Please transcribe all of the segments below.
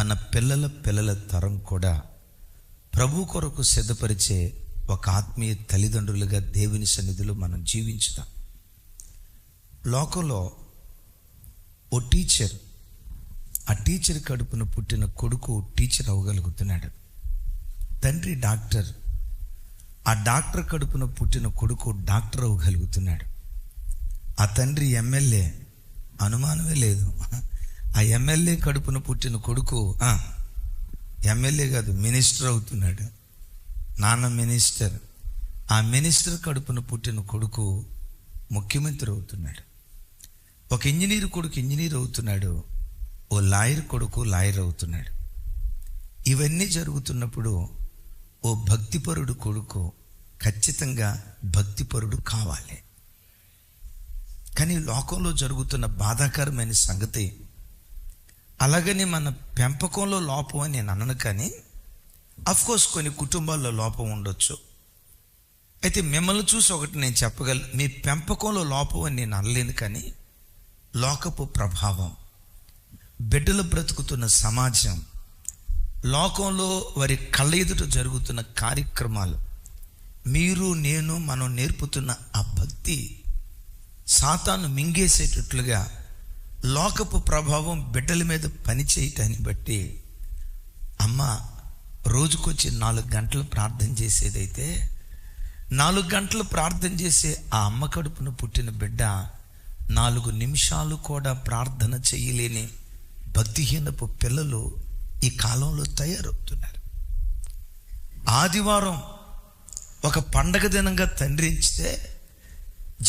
మన పిల్లల పిల్లల తరం కూడా ప్రభు కొరకు సిద్ధపరిచే ఒక ఆత్మీయ తల్లిదండ్రులుగా దేవుని సన్నిధిలో మనం జీవించుదాం. లోకంలో ఓ టీచర్, ఆ టీచర్ కడుపున పుట్టిన కొడుకు టీచర్ అవ్వగలుగుతున్నాడు. తండ్రి డాక్టర్, ఆ డాక్టర్ కడుపున పుట్టిన కొడుకు డాక్టర్ అవ్వగలుగుతున్నాడు. ఆ తండ్రి ఎమ్మెల్యే, అనుమానమే లేదు. ఆ ఎమ్మెల్యే కడుపున పుట్టిన కొడుకు ఎమ్మెల్యే కాదు, మినిస్టర్ అవుతున్నాడు. నాన్న మినిస్టర్, ఆ మినిస్టర్ కడుపున పుట్టిన కొడుకు ముఖ్యమంత్రి అవుతున్నాడు. ఒక ఇంజనీర్ కొడుకు ఇంజనీర్ అవుతున్నాడు. ఓ లాయర్ కొడుకు లాయర్ అవుతున్నాడు. ఇవన్నీ జరుగుతున్నప్పుడు ఓ భక్తిపరుడు కొడుకు ఖచ్చితంగా భక్తిపరుడు కావాలి. కానీ లోకంలో జరుగుతున్న బాధాకరమైన సంగతి, అలాగని మన పెంపకంలో లోపం అని నేను అనను, కానీ అఫ్కోర్స్ కొన్ని కుటుంబాల్లో లోపం ఉండొచ్చు. అయితే మిమ్మల్ని చూసి ఒకటి నేను చెప్పగలను, మీ పెంపకంలో లోపం అని నేను అనలేను, కానీ లోకపు ప్రభావం, బిడ్డలు బ్రతుకుతున్న సమాజం, లోకంలో వారి కళ్ళ ఎదుట జరుగుతున్న కార్యక్రమాలు, మీరు నేను మనం నేర్పుతున్న ఆ భక్తి సాతాను మింగేసేటట్లుగా లోకపు ప్రభావం బిడ్డల మీద పనిచేయటాన్ని బట్టి, అమ్మ రోజుకొచ్చి 4 గంటలు ప్రార్థన చేసేదైతే 4 గంటలు ప్రార్థన చేసే ఆ అమ్మ కడుపున పుట్టిన బిడ్డ 4 నిమిషాలు కూడా ప్రార్థన చేయలేని భక్తిహీనపు పిల్లలు ఈ కాలంలో తయారవుతున్నారు. ఆదివారం ఒక పండగ దినంగా తండ్రి ఇచ్చితే,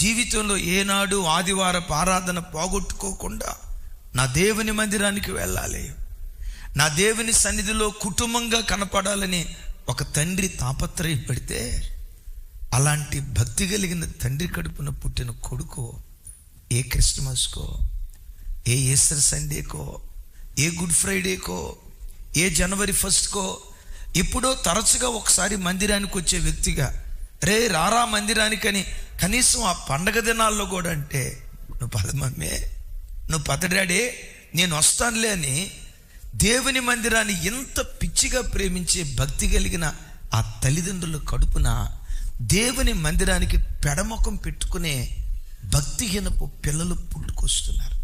జీవితంలో ఏనాడు ఆదివారపు ఆరాధన పోగొట్టుకోకుండా నా దేవుని మందిరానికి వెళ్ళాలి, నా దేవుని సన్నిధిలో కుటుంబంగా కనపడాలని ఒక తండ్రి తాపత్రయపడితే, అలాంటి భక్తి కలిగిన తండ్రి కడుపున పుట్టిన కొడుకు ఏ క్రిస్మస్కో, ఏ ఈస్టర్ సండేకో, ఏ గుడ్ ఫ్రైడేకో, ఏ జనవరి 1కో, ఎప్పుడో తరచుగా ఒకసారి మందిరానికి వచ్చే వ్యక్తిగా, రే రారా మందిరానికని కనీసం ఆ పండగ దినాల్లో కూడా అంటే, నువ్వు పద మమ్మే, నువ్వు పద డాడీ, నేను వస్తానులే అని దేవుని మందిరాన్ని ఎంత పిచ్చిగా ప్రేమించే భక్తి కలిగిన ఆ తల్లిదండ్రుల కడుపున దేవుని మందిరానికి పెడముఖం పెట్టుకునే భక్తిహీనపు పిల్లలు పుట్టుకొస్తున్నారు.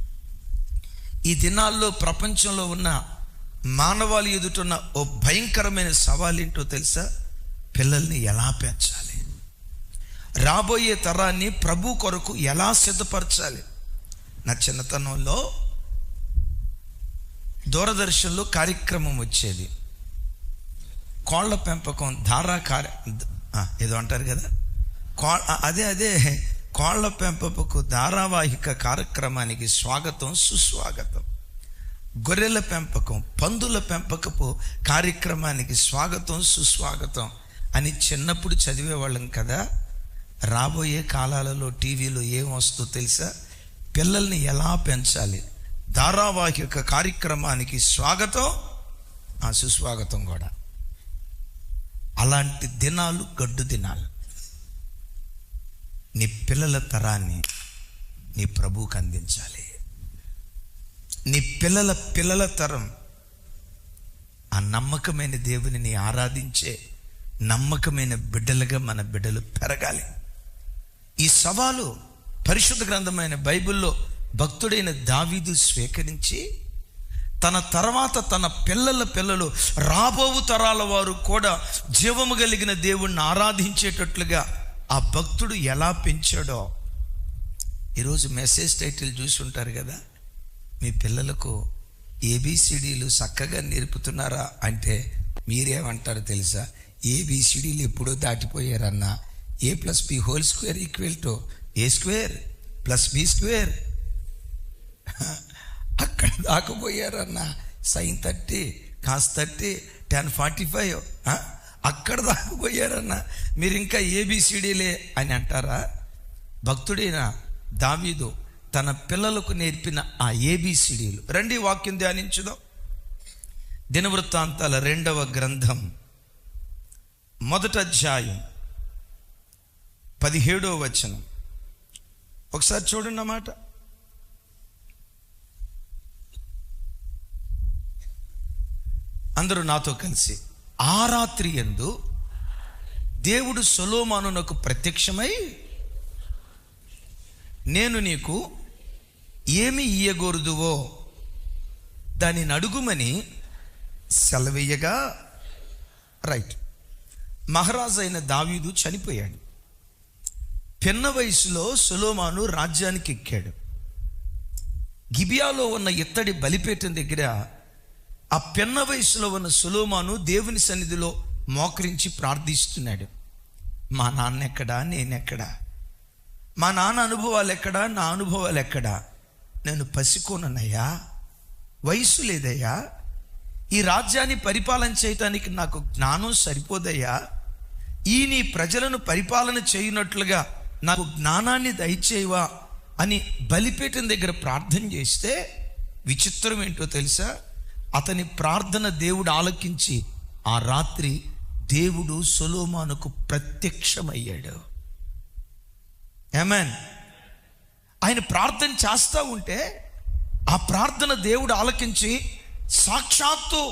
ఈ దినాల్లో ప్రపంచంలో ఉన్న మానవాళి ఎదుటున్న ఓ భయంకరమైన సవాల్ ఏంటో తెలుసా? పిల్లల్ని ఎలా పెంచాలి, రాబోయే తరాన్ని ప్రభు కొరకు ఎలా సిద్ధపరచాలి. నా చిన్నతనంలో దూరదర్శన్లో కార్యక్రమం వచ్చేది, కోళ్ల పెంపకం ఏదో అంటారు కదా, అదే కోళ్ల పెంపకపు ధారావాహిక కార్యక్రమానికి స్వాగతం సుస్వాగతం. గొర్రెల పెంపకం, పందుల పెంపకపు కార్యక్రమానికి స్వాగతం సుస్వాగతం అని చిన్నప్పుడు చదివేవాళ్ళం కదా. రాబోయే కాలాలలో టీవీలో ఏం వస్తుందో తెలుసా? పిల్లల్ని ఎలా పెంచాలి, ధారావాహిక కార్యక్రమానికి స్వాగతం సుస్వాగతం కూడా. అలాంటి దినాలు గడ్డు దినాలు. నీ పిల్లల తరాన్ని నీ ప్రభువుకు అందించాలి. నీ పిల్లల తరం ఆ నమ్మకమైన దేవుని ఆరాధించే నమ్మకమైన బిడ్డలుగా మన బిడ్డలు పెరగాలి. ఈ సవాలు పరిశుద్ధ గ్రంథమైన బైబిల్లో భక్తుడైన దావీదు స్వీకరించి, తన తర్వాత తన పిల్లలు రాబోవు తరాల వారు కూడా జీవము కలిగిన దేవుణ్ణి ఆరాధించేటట్లుగా ఆ భక్తుడు ఎలా పెంచాడో. ఈరోజు మెసేజ్ టైటిల్ చూసి ఉంటారు కదా, మీ పిల్లలకు ఏబిసిడీలు చక్కగా నేర్పుతున్నారా అంటే మీరేమంటారు తెలుసా? ఏబిసిడీలు ఎప్పుడో దాటిపోయారన్నా. A+B² A² అక్కడ దాకపోయారన్నా. sin 30 cos 30 tan 45 అక్కడ దాకపోయారన్నా. మీరు ఇంకా ఏబిసిడీలే అని అంటారా? భక్తుడైన దావీదు తన పిల్లలకు నేర్పిన ఆ ఏబిసిడీలు. రండి వాక్యం ధ్యానించుదాం. దినవృత్తాంతాల 2వ గ్రంథం 1వ అధ్యాయం 17వ వచనం. ఒకసారి చూడండి అన్నమాట. అందరూ నాతో కలిసి, ఆ రాత్రి యందు దేవుడు సొలొమోనునకు ప్రత్యక్షమై, నేను నీకు ఏమి ఇయ్యగోరుదువో దానిని అడుగుమని సెలవీయగా, రైట్, మహారాజు అయిన దావీదు చనిపోయాడు. పిన్న వయసులో సొలొమోను రాజ్యానికి ఎక్కాడు. గిబియాలో ఉన్న ఇత్తడి బలిపీఠం దగ్గర ఆ పిన్న వయసులో ఉన్న సొలొమోను దేవుని సన్నిధిలో మోకరించి ప్రార్థిస్తున్నాడు. మా నాన్న ఎక్కడా, నేనెక్కడా? మా నాన్న అనుభవాలు ఎక్కడా, నా అనుభవాలు ఎక్కడా? నేను పసికోనయ్యా, వయసు లేదయ్యా, ఈ రాజ్యాన్ని పరిపాలన చేయటానికి నాకు జ్ఞానం సరిపోదయ్యా, ఈ నీ ప్రజలను పరిపాలన చేయనట్లుగా నాకు జ్ఞానాన్ని దయచేయవా అని బలిపీఠం దగ్గర ప్రార్థన చేస్తే, విచిత్రం ఏంటో తెలుసా? అతని ప్రార్థన దేవుడు ఆలకించి ఆ రాత్రి దేవుడు సొలొమోనుకు ప్రత్యక్షమయ్యాడు. ఆమేన్. ఆయన ప్రార్థన చేస్తూ ఉంటే ఆ ప్రార్థన దేవుడు ఆలకించి సాక్షాత్తు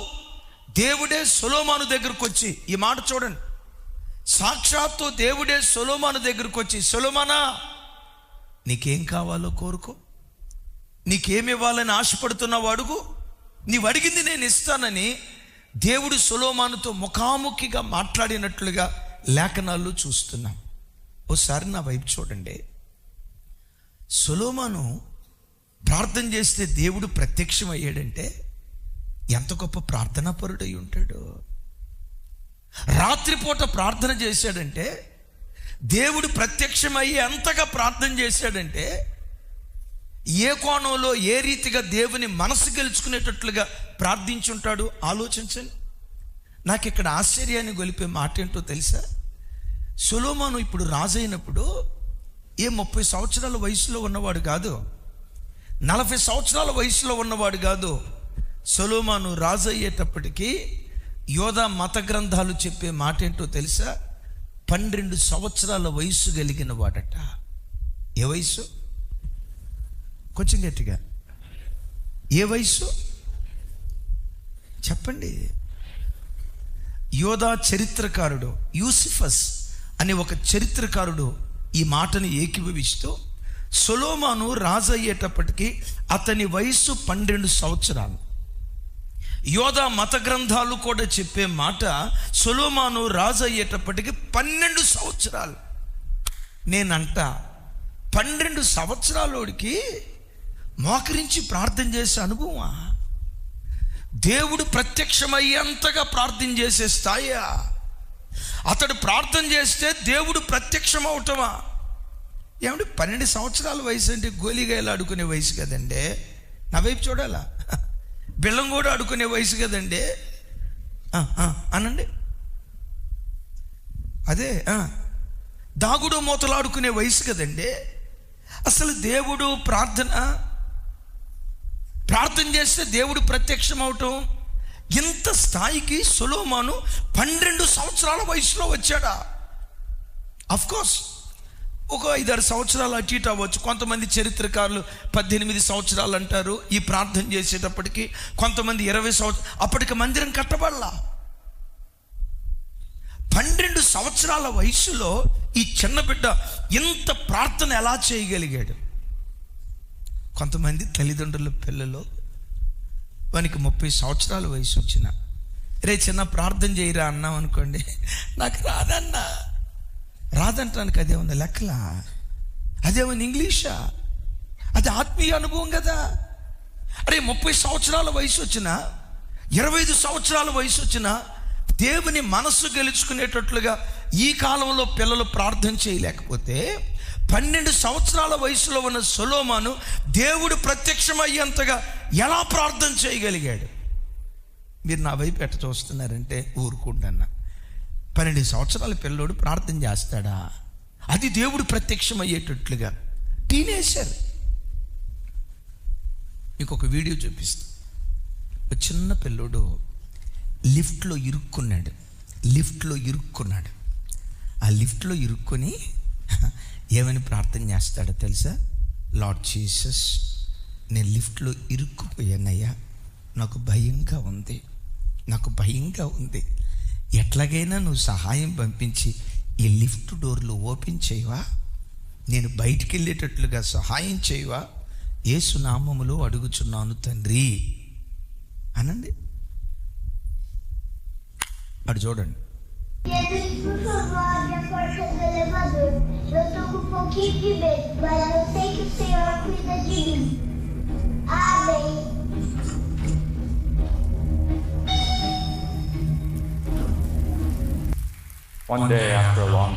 దేవుడే సొలొమోను దగ్గరకు వచ్చి, ఈ మాట చూడండి, సాక్షాత్తు దేవుడే సొలొమోను దగ్గరకు వచ్చి, సొలొమోనా, నీకేం కావాలో కోరుకో, నీకేమి ఇవ్వాలని ఆశపడుతున్నావు అడుగు, నీవు అడిగింది నేను ఇస్తానని దేవుడు సొలొమోనుతో ముఖాముఖిగా మాట్లాడినట్లుగా లేఖనాల్లో చూస్తున్నాం. ఓసారి నా వైపు చూడండి. సొలొమోను ప్రార్థన చేస్తే దేవుడు ప్రత్యక్షమయ్యాడంటే ఎంత గొప్ప ప్రార్థనాపరుడై ఉంటాడు. రాత్రిపూట ప్రార్థన చేశాడంటే దేవుడు ప్రత్యక్షమయ్యి అంతగా ప్రార్థన చేశాడంటే ఏ కోణంలో, ఏ రీతిగా దేవుని మనసు గెలుచుకునేటట్లుగా ప్రార్థించుంటాడు ఆలోచించండి. నాకు ఇక్కడ ఆశ్చర్యాన్ని గొలిపే మాట ఏంటో తెలుసా? సొలొమోను ఇప్పుడు రాజు అయినప్పుడు 30 సంవత్సరాల వయసులో ఉన్నవాడు కాదు, 40 సంవత్సరాల వయసులో ఉన్నవాడు కాదు. సొలొమోను రాజు అయ్యేటప్పటికీ యోధా మత గ్రంథాలు చెప్పే మాట ఏంటో తెలుసా? 12 సంవత్సరాల వయసు కలిగిన వాడట. ఏ వయసు? కొంచెం గట్టిగా, ఏ వయసు చెప్పండి. యోధా చరిత్రకారుడు యూసిఫస్ అనే ఒక చరిత్రకారుడు ఈ మాటను ఏకీభవిస్తూ, సొలొమోను రాజు అయ్యేటప్పటికీ అతని వయసు 12 సంవత్సరాలు. యోధా మత గ్రంథాలు కూడా చెప్పే మాట, సొలొమోను రాజు అయ్యేటప్పటికి 12 సంవత్సరాలు. నేనంట 12 సంవత్సరాలోడికి మోకరించి ప్రార్థన చేసే అనుభవమా? దేవుడు ప్రత్యక్షమయ్యేంతగా ప్రార్థన చేసే స్థాయా? అతడు ప్రార్థన చేస్తే దేవుడు ప్రత్యక్షం అవటమా? ఏమంటే 12 సంవత్సరాల వయసు అంటే గోలిగాయలు ఆడుకునే వయసు కదండి. నా వైపు చూడాలా? బెల్లం కూడా ఆడుకునే వయసు కదండి. అనండి. అదే దాగుడు మూతలు ఆడుకునే వయసు కదండి. అసలు దేవుడు ప్రార్థన చేస్తే దేవుడు ప్రత్యక్షం అవటం, ఇంత స్థాయికి సొలొమోను 12 సంవత్సరాల వయసులో వచ్చాడా? అఫ్కోర్స్ ఒక 5-6 సంవత్సరాలు అటు ఇటు అవ్వచ్చు. కొంతమంది చరిత్రకారులు 18 సంవత్సరాలు అంటారు ఈ ప్రార్థన చేసేటప్పటికి, కొంతమంది 20 సంవత్సరాలు. అప్పటికి మందిరం కట్టబడలా. 12 సంవత్సరాల వయసులో ఈ చిన్న బిడ్డ ఇంత ప్రార్థన ఎలా చేయగలిగాడు? కొంతమంది తల్లిదండ్రుల పిల్లలు వానికి 30 సంవత్సరాల వయసు వచ్చిన, రే చిన్న ప్రార్థన చేయరా అన్నాం అనుకోండి, నాకు రాదంటానికి అదేమన్నా లెక్కలా? అదేమన్నా ఇంగ్లీషా? అది ఆత్మీయ అనుభవం కదా. అరే 30 సంవత్సరాల వయసు వచ్చిన, 25 సంవత్సరాల వయసు వచ్చిన దేవుని మనస్సు గెలుచుకునేటట్లుగా ఈ కాలంలో పిల్లలు ప్రార్థన చేయలేకపోతే 12 సంవత్సరాల వయసులో ఉన్న సొలొమోను దేవుడు ప్రత్యక్షమయ్యేంతగా ఎలా ప్రార్థన చేయగలిగాడు? మీరు నా వైపు ఎట్ట చూస్తున్నారంటే ఊరుకుంటున్నా. 12 సంవత్సరాల పిల్లోడు ప్రార్థన చేస్తాడా? అది దేవుడు ప్రత్యక్షమయ్యేటట్లుగా. టీనేజర్. మీకు ఒక వీడియో చూపిస్తా. ఒక చిన్న పిల్లోడు లిఫ్ట్లో ఇరుక్కున్నాడు. ఆ లిఫ్ట్లో ఇరుక్కొని ఏమని ప్రార్థన చేస్తాడో తెలుసా? లార్డ్ జీసస్, నేను లిఫ్ట్లో ఇరుక్కుపోయానయ్యా, నాకు భయంగా ఉంది, నాకు భయంగా ఉంది, ఎట్లాగైనా నువ్వు సహాయం పంపించి ఈ లిఫ్ట్ డోర్లు ఓపెన్ చేయవా, నేను బయటికి వెళ్ళేటట్లుగా సహాయం చేయవా, యేసు నామములో అడుగుచున్నాను తండ్రి అనండి. అటు చూడండి. One day after a long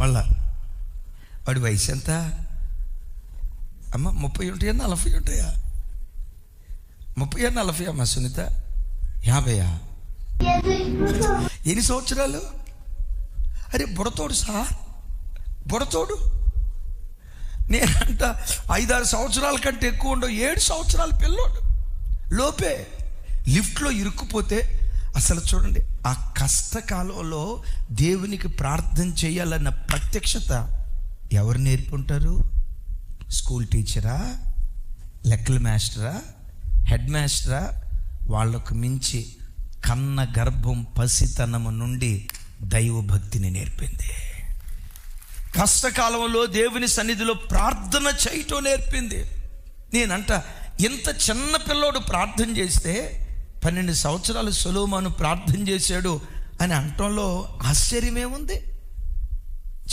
మళ్ళా వాడి వయసు ఎంత అమ్మ? 30 ఉంటాయా 40 ఉంటాయా? 30 40 అమ్మ సునీత? 50? ఎన్ని సంవత్సరాలు? అరే బుడతోడు సార్, బుడతోడు. నేనంట 5-6 సంవత్సరాల కంటే ఎక్కువ ఉండవు, 7 సంవత్సరాల పిల్లోడు లోపే లిఫ్ట్లో ఇరుక్కుపోతే. అసలు చూడండి, ఆ కష్టకాలంలో దేవునికి ప్రార్థన చేయాలన్న ప్రత్యక్షత ఎవరు నేర్పుంటారు? స్కూల్ టీచరా, లెక్కల మాస్టరా, హెడ్ మాస్టరా? వాళ్ళకు మించి కన్న గర్భం పసితనము నుండి దైవభక్తిని నేర్పింది. కష్టకాలంలో దేవుని సన్నిధిలో ప్రార్థన చేయటం నేర్పింది. నేనంట ఇంత చిన్న పిల్లోడు ప్రార్థన చేస్తే 12 సంవత్సరాలు సొలొమోను ప్రార్థన చేశాడు అని అంటంలో ఆశ్చర్యమేముంది?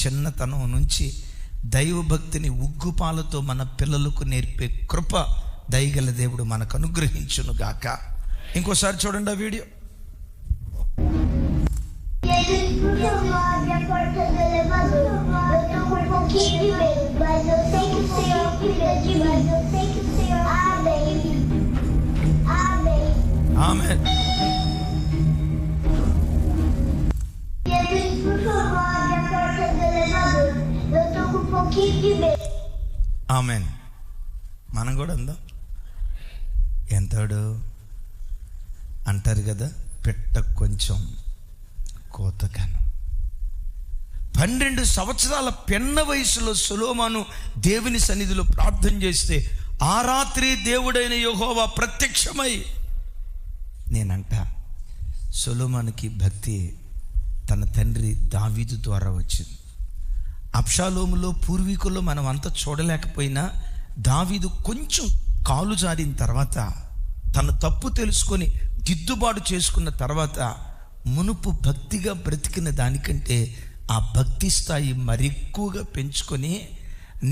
చిన్నతనం నుంచి దైవభక్తిని ఉగ్గుపాలతో మన పిల్లలకు నేర్పే కృప దయగల దేవుడు మనకు అనుగ్రహించును గాక. ఇంకోసారి చూడండి ఆ వీడియో. ఆమేన్. ఆమేన్. మనం కూడా అందాం. ఎంతాడు అంటారు కదా, పెట్ట కొంచెం కోతగాను. 12 సంవత్సరాల పెన్న వయసులో సొలొమోను దేవుని సన్నిధిలో ప్రార్థన చేస్తే ఆ రాత్రి దేవుడైన యెహోవా ప్రత్యక్షమై, నేనంట సొలొమోనుకి భక్తి తన తండ్రి దావీదు ద్వారా వచ్చింది. అబ్షాలోములో పూర్వీకుల్లో మనం అంతా చూడలేకపోయినా దావీదు కొంచెం కాలు జారిన తర్వాత, తన తప్పు తెలుసుకొని దిద్దుబాటు చేసుకున్న తర్వాత, మునుపు భక్తిగా బ్రతికిన దానికంటే ఆ భక్తి స్థాయి మరెక్కువగా పెంచుకొని,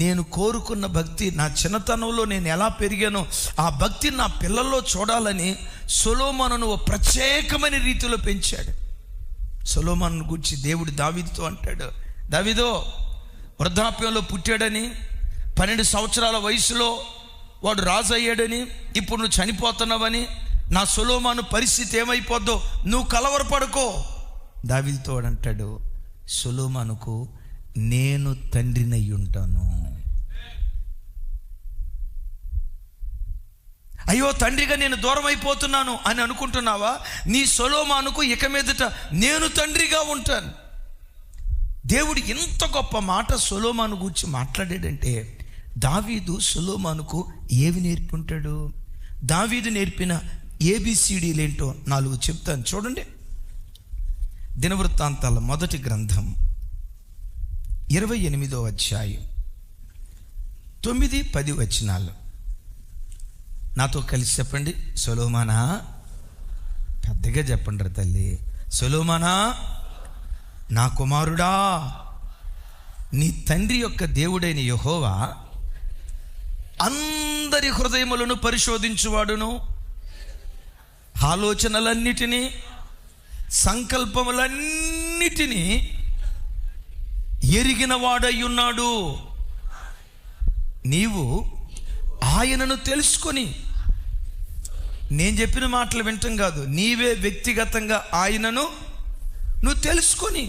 నేను కోరుకున్న భక్తి నా చిన్నతనంలో నేను ఎలా పెరిగానో ఆ భక్తి నా పిల్లల్లో చూడాలని సొలొమోనును ఓ ప్రత్యేకమైన రీతిలో పెంచాడు. సొలొమోనును గురించి దేవుడు దావీదుతో అంటాడు, దావీదో, వృద్ధాప్యంలో పుట్టాడని, 12 సంవత్సరాల వయసులో వాడు రాజు అయ్యాడని, ఇప్పుడు నువ్వు చనిపోతున్నావని, నా సొలొమోను పరిస్థితి ఏమైపోద్దో నువ్వు కలవరపడుకో. దావీదుతో అంటాడు, సొలొమోనుకు నేను తండ్రినై ఉంటాను. అయ్యో తండ్రిగా నేను దూరం అయిపోతున్నాను అని అనుకుంటున్నావా? నీ సొలొమోనుకు ఇక మీదట నేను తండ్రిగా ఉంటాను. దేవుడు ఇంత గొప్ప మాట సొలొమోను గురించి మాట్లాడాడంటే, దావీదు సొలొమోనుకు ఏవి నేర్పుంటాడు? దావీదు నేర్పిన ABCDలు ఏంటో 4 చెప్తాను చూడండి. దినవృత్తాంతాల మొదటి గ్రంథం 28వ అధ్యాయం 9-10 వచనాలు నాతో కలిసి చెప్పండి. సొలొమోనా, పెద్దగా చెప్పండి రా తల్లి. సొలొమోనా, నా కుమారుడా, నీ తండ్రి యొక్క దేవుడైన యెహోవా అందరి హృదయములను పరిశోధించువాడును, ఆలోచనలన్నిటినీ సంకల్పములన్నిటినీ ఎరిగిన వాడై ఉన్నాడు. నీవు ఆయనను తెలుసుకొని, నేను చెప్పిన మాటలు వింటం కాదు, నీవే వ్యక్తిగతంగా ఆయనను నువ్వు తెలుసుకొని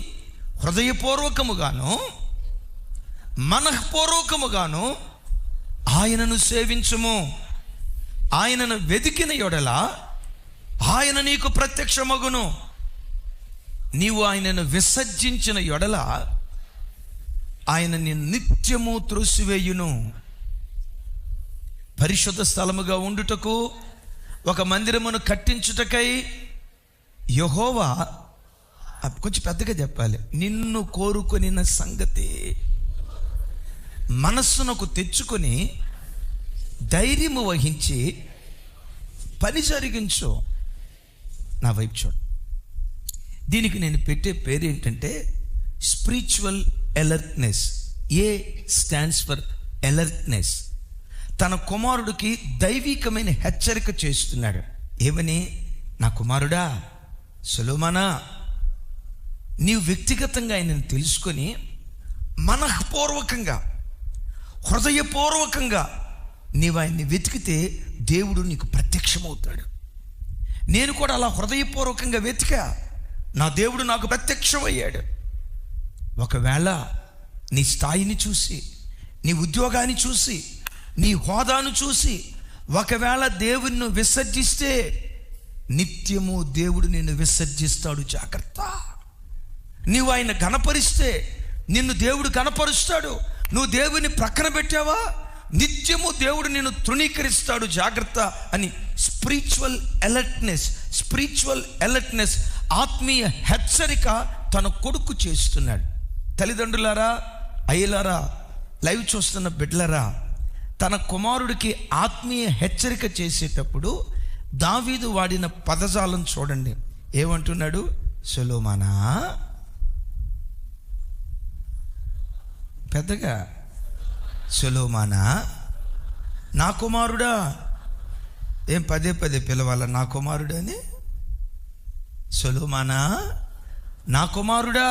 హృదయపూర్వకముగాను మనఃపూర్వకముగాను ఆయనను సేవించుము. ఆయనను వెతికిన యెడల ఆయన నీకు ప్రత్యక్షమగును. నీవు ఆయనను విసర్జించిన యెడల ఆయన నిత్యము త్రోసివేయును. పరిశుద్ధ స్థలముగా ఉండుటకు ఒక మందిరమును కట్టించుటకై యెహోవా, కొంచెం పెద్దగా చెప్పాలి, నిన్ను కోరుకొనిన సంగతి మనస్సునకు తెచ్చుకొని ధైర్యము వహించి పని జరిగించు. నా వైపు చూడు. దీనికి నేను పెట్టే పేరు ఏంటంటే spiritual alertness. A stands for alertness. తన కుమారుడికి దైవికమైన హెచ్చరిక చేస్తున్నాడు. ఏమని? నా కుమారుడా సొలొమోనా, నీవు వ్యక్తిగతంగా ఆయనను తెలుసుకొని మనఃపూర్వకంగా, హృదయపూర్వకంగా నీవు ఆయన్ని వెతికితే దేవుడు నీకు ప్రత్యక్షమవుతాడు. నేను కూడా అలా హృదయపూర్వకంగా వెతికా, నా దేవుడు నాకు ప్రత్యక్షమయ్యాడు. ఒకవేళ నీ స్థాయిని చూసి, నీ ఉద్యోగాన్ని చూసి, నీ హోదాను చూసి ఒకవేళ దేవుణ్ణి విసర్జిస్తే నిత్యము దేవుడు నిన్ను విసర్జిస్తాడు. జాగ్రత్త. నీవు ఆయన గణపరిస్తే నిన్ను దేవుడు గణపరుస్తాడు. నువ్వు దేవుని ప్రక్కన పెట్టావా, నిత్యము దేవుడు నిన్ను తృణీకరిస్తాడు. జాగ్రత్త అని స్పిరిచువల్ అలర్ట్నెస్, ఆత్మీయ హెచ్చరిక తన కొడుకు చేస్తున్నాడు. తల్లిదండ్రులారా, అయ్యలారా, లైవ్ చూస్తున్న బిడ్డలారా, తన కుమారుడికి ఆత్మీయ హెచ్చరిక చేసేటప్పుడు దావీదు వాడిన పదజాలం చూడండి. ఏమంటున్నాడు? సొలొమోనా, పెద్దగా, సొలొమోనా నా కుమారుడా. ఏం పదే పదే పిలవాల నా కుమారుడు అని? సొలొమోనా నా కుమారుడా.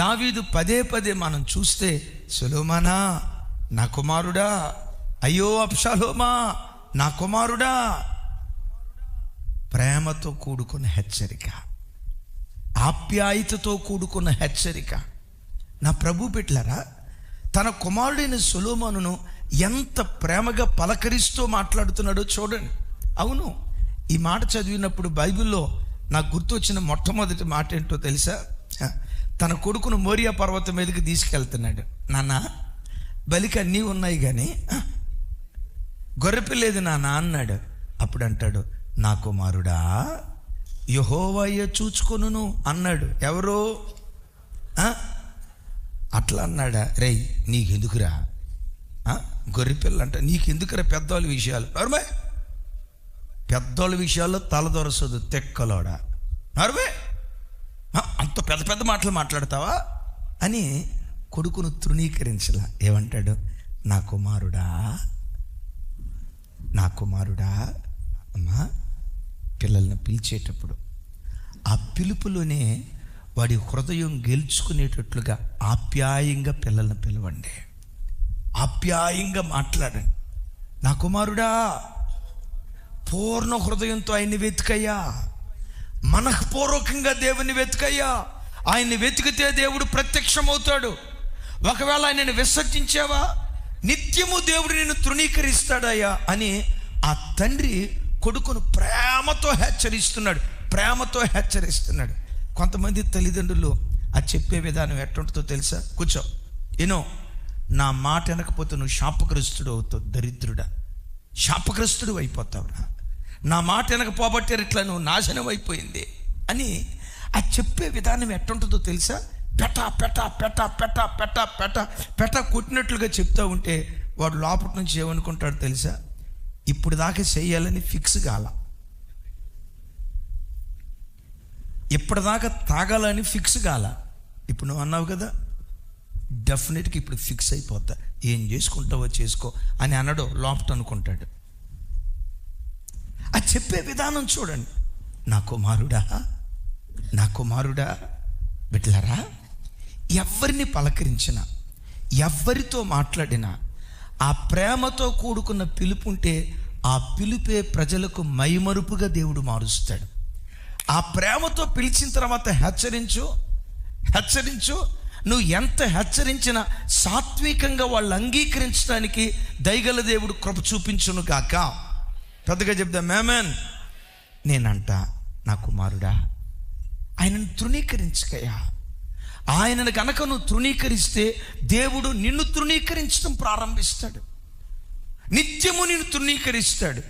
దావీదు పదే పదే మనం చూస్తే సొలొమోనా నా కుమారుడా, అయ్యో అబ్షాలోమా నా కుమారుడా. ప్రేమతో కూడుకున్న హెచ్చరిక, ఆప్యాయతతో కూడుకున్న హెచ్చరిక. నా ప్రభు బిడ్డలారా, తన కుమారుడైన సొలొమోనును ఎంత ప్రేమగా పలకరిస్తూ మాట్లాడుతున్నాడో చూడండి. అవును, ఈ మాట చదివినప్పుడు బైబిల్లో నాకు గుర్తొచ్చిన మొట్టమొదటి మాట ఏంటో తెలుసా? తన కొడుకును మోరియా పర్వతం మీదకి తీసుకెళ్తున్నాడు. నాన్న, బలికి అన్నీ ఉన్నాయి కానీ గొర్రెపిల్లేదు నాన్న అన్నాడు. అప్పుడు అంటాడు, నా కుమారుడా యెహోవాయే చూచుకొనును అన్నాడు. ఎవరో అట్లా అన్నాడా? రేయ్ నీకెందుకురా గొర్రెపిల్ల అంట, నీకెందుకురా పెద్దోళ్ళ విషయాలు? నరుమే, పెద్దోళ్ళ విషయాల్లో తలదొరసదు తెక్కలోడా. నరుమే, అంత పెద్ద పెద్ద మాటలు మాట్లాడతావా అని కొడుకును తృణీకరించలా. ఏమంటాడు? నా కుమారుడా, నా కుమారుడా. అమ్మా, పిల్లల్ని పిలిచేటప్పుడు ఆ పిలుపులోనే వాడి హృదయం గెలుచుకునేటట్లుగా ఆప్యాయంగా పిల్లల్ని పిలవండి, ఆప్యాయంగా మాట్లాడండి. నా కుమారుడా, పూర్ణ హృదయంతో ఆయన్ని వెతుకయ్యా, మనఃపూర్వకంగా దేవుని వెతుకయ్యా. ఆయన్ని వెతికితే దేవుడు ప్రత్యక్షమవుతాడు. ఒకవేళ ఆయనను విసర్జించావా, నిత్యము దేవుడు నిన్ను తృణీకరిస్తాడయ్యా అని ఆ తండ్రి కొడుకును ప్రేమతో హెచ్చరిస్తున్నాడు. కొంతమంది తల్లిదండ్రులు ఆ చెప్పే విధానం ఎట్టుంటుందో తెలుసా? కూర్చో, ఏనో నా మాట వినకపోతే నువ్వు శాపగ్రస్తుడు అవుతావు, దరిద్రుడా, శాపగ్రస్తుడు అయిపోతావురా, నా మాట వినకపోబట్టారు ఇట్లా నువ్వు నాశనం అయిపోయింది అని ఆ చెప్పే విధానం ఎట్టుంటుందో తెలుసా? పెట కొట్టినట్లుగా చెప్తా ఉంటే వాడు లోపటి నుంచి ఏమనుకుంటాడు తెలుసా? ఇప్పుడు దాకా చెయ్యాలని ఫిక్స్ కాల, ఇప్పటిదాకా తాగాలని ఫిక్స్ కాల. ఇప్పుడు నువ్వు అన్నావు కదా, డెఫినెట్గా ఇప్పుడు ఫిక్స్ అయిపోతా, ఏం చేసుకుంటావో చేసుకో అని అనడో లోపట అనుకుంటాడు. ఆ చెప్పే విధానం చూడండి. నా కుమారుడా, నా కుమారుడా. బిడ్డలారా, ఎవరిని పలకరించినా, ఎవరితో మాట్లాడినా ఆ ప్రేమతో కూడుకున్న పిలుపుంటే ఆ పిలుపే ప్రజలకు మైమరుపుగా దేవుడు మారుస్తాడు. ఆ ప్రేమతో పిలిచిన తర్వాత హెచ్చరించు. నువ్వు ఎంత హెచ్చరించినా సాత్వికంగా వాళ్ళు అంగీకరించడానికి దయగల దేవుడు కృప చూపించును కాక. పెద్దగా చెప్దాం ఆమేన్. నేనంట, నా కుమారుడా, ఆయనను తృణీకరించకయ్యా. ఆయనను కనుక నువ్వు తృణీకరిస్తే దేవుడు నిన్ను తృణీకరించడం ప్రారంభిస్తాడు, నిత్యము నిన్ను తృణీకరిస్తాడు.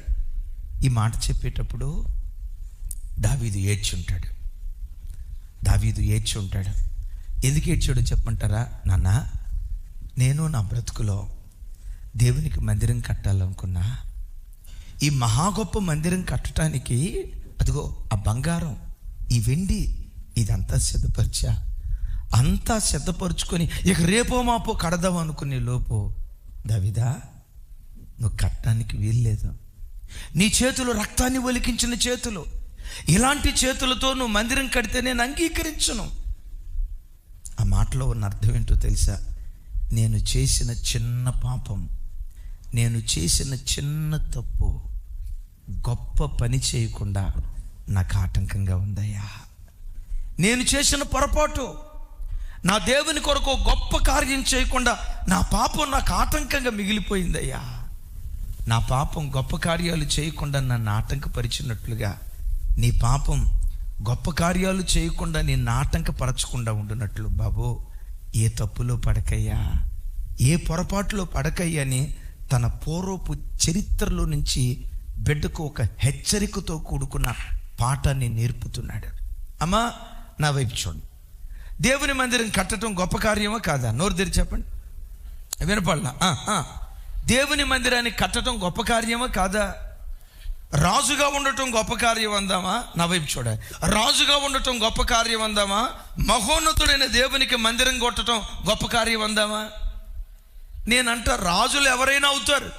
ఈ మాట చెప్పేటప్పుడు దావీదు ఏడ్చుంటాడు. ఎందుకు ఏడ్చాడో చెప్పమంటారా? నాన్న, నేను నా బ్రతుకులో దేవునికి మందిరం కట్టాలనుకున్నా. ఈ మహా గొప్ప మందిరం కట్టడానికి అదిగో ఆ బంగారం, ఈ వెండి, ఇదంతా సిద్ధపరుచుకొని ఇక రేపో మాపో కడదాం అనుకునే లోపు, దావీదా, నువ్వు కట్టడానికి వీల్లేదు. నీ చేతులు రక్తాన్ని ఒలికించిన చేతులు, ఇలాంటి చేతులతో నువ్వు మందిరం కడితే నేను అంగీకరించను. ఆ మాటలో ఉన్న అర్థం ఏంటో తెలుసా? నేను చేసిన చిన్న పాపం, నేను చేసిన చిన్న తప్పు గొప్ప పని చేయకుండా నాకు ఆటంకంగా ఉందయ్యా. నేను చేసిన పొరపాటు, నా దేవుని కొరకు గొప్ప కార్యం చేయకుండా నా పాపం నాకు ఆటంకంగా మిగిలిపోయిందయ్యా. నా పాపం గొప్ప కార్యాలు చేయకుండా నన్ను ఆటంకపరిచినట్లుగా నీ పాపం గొప్ప కార్యాలు చేయకుండా నిన్ను ఆటంకపరచకుండా ఉండునట్లు బాబు ఏ తప్పులో పడకయ్యా, ఏ పొరపాటులో పడకయ్యా అని తన పూర్వపు చరిత్రలో నుంచి బిడ్డకు ఒక హెచ్చరికతో కూడుకున్న పాఠాన్ని నేర్పుతున్నాడు. అమ్మా, నా వైపు చూడండి. దేవుని మందిరం కట్టడం గొప్ప కార్యమా కాదా? నోరు తెరిచి చెప్పండి. వినపడలా? దేవుని మందిరాన్ని కట్టడం గొప్ప కార్యమా కాదా? రాజుగా ఉండటం గొప్ప కార్యం అందామా? నా వైపు చూడాలి. రాజుగా ఉండటం గొప్ప కార్యం అందామా? మహోన్నతుడైన దేవునికి మందిరం కొట్టడం గొప్ప కార్యం అందామా? నేనంట రాజులు ఎవరైనా అవుతారు,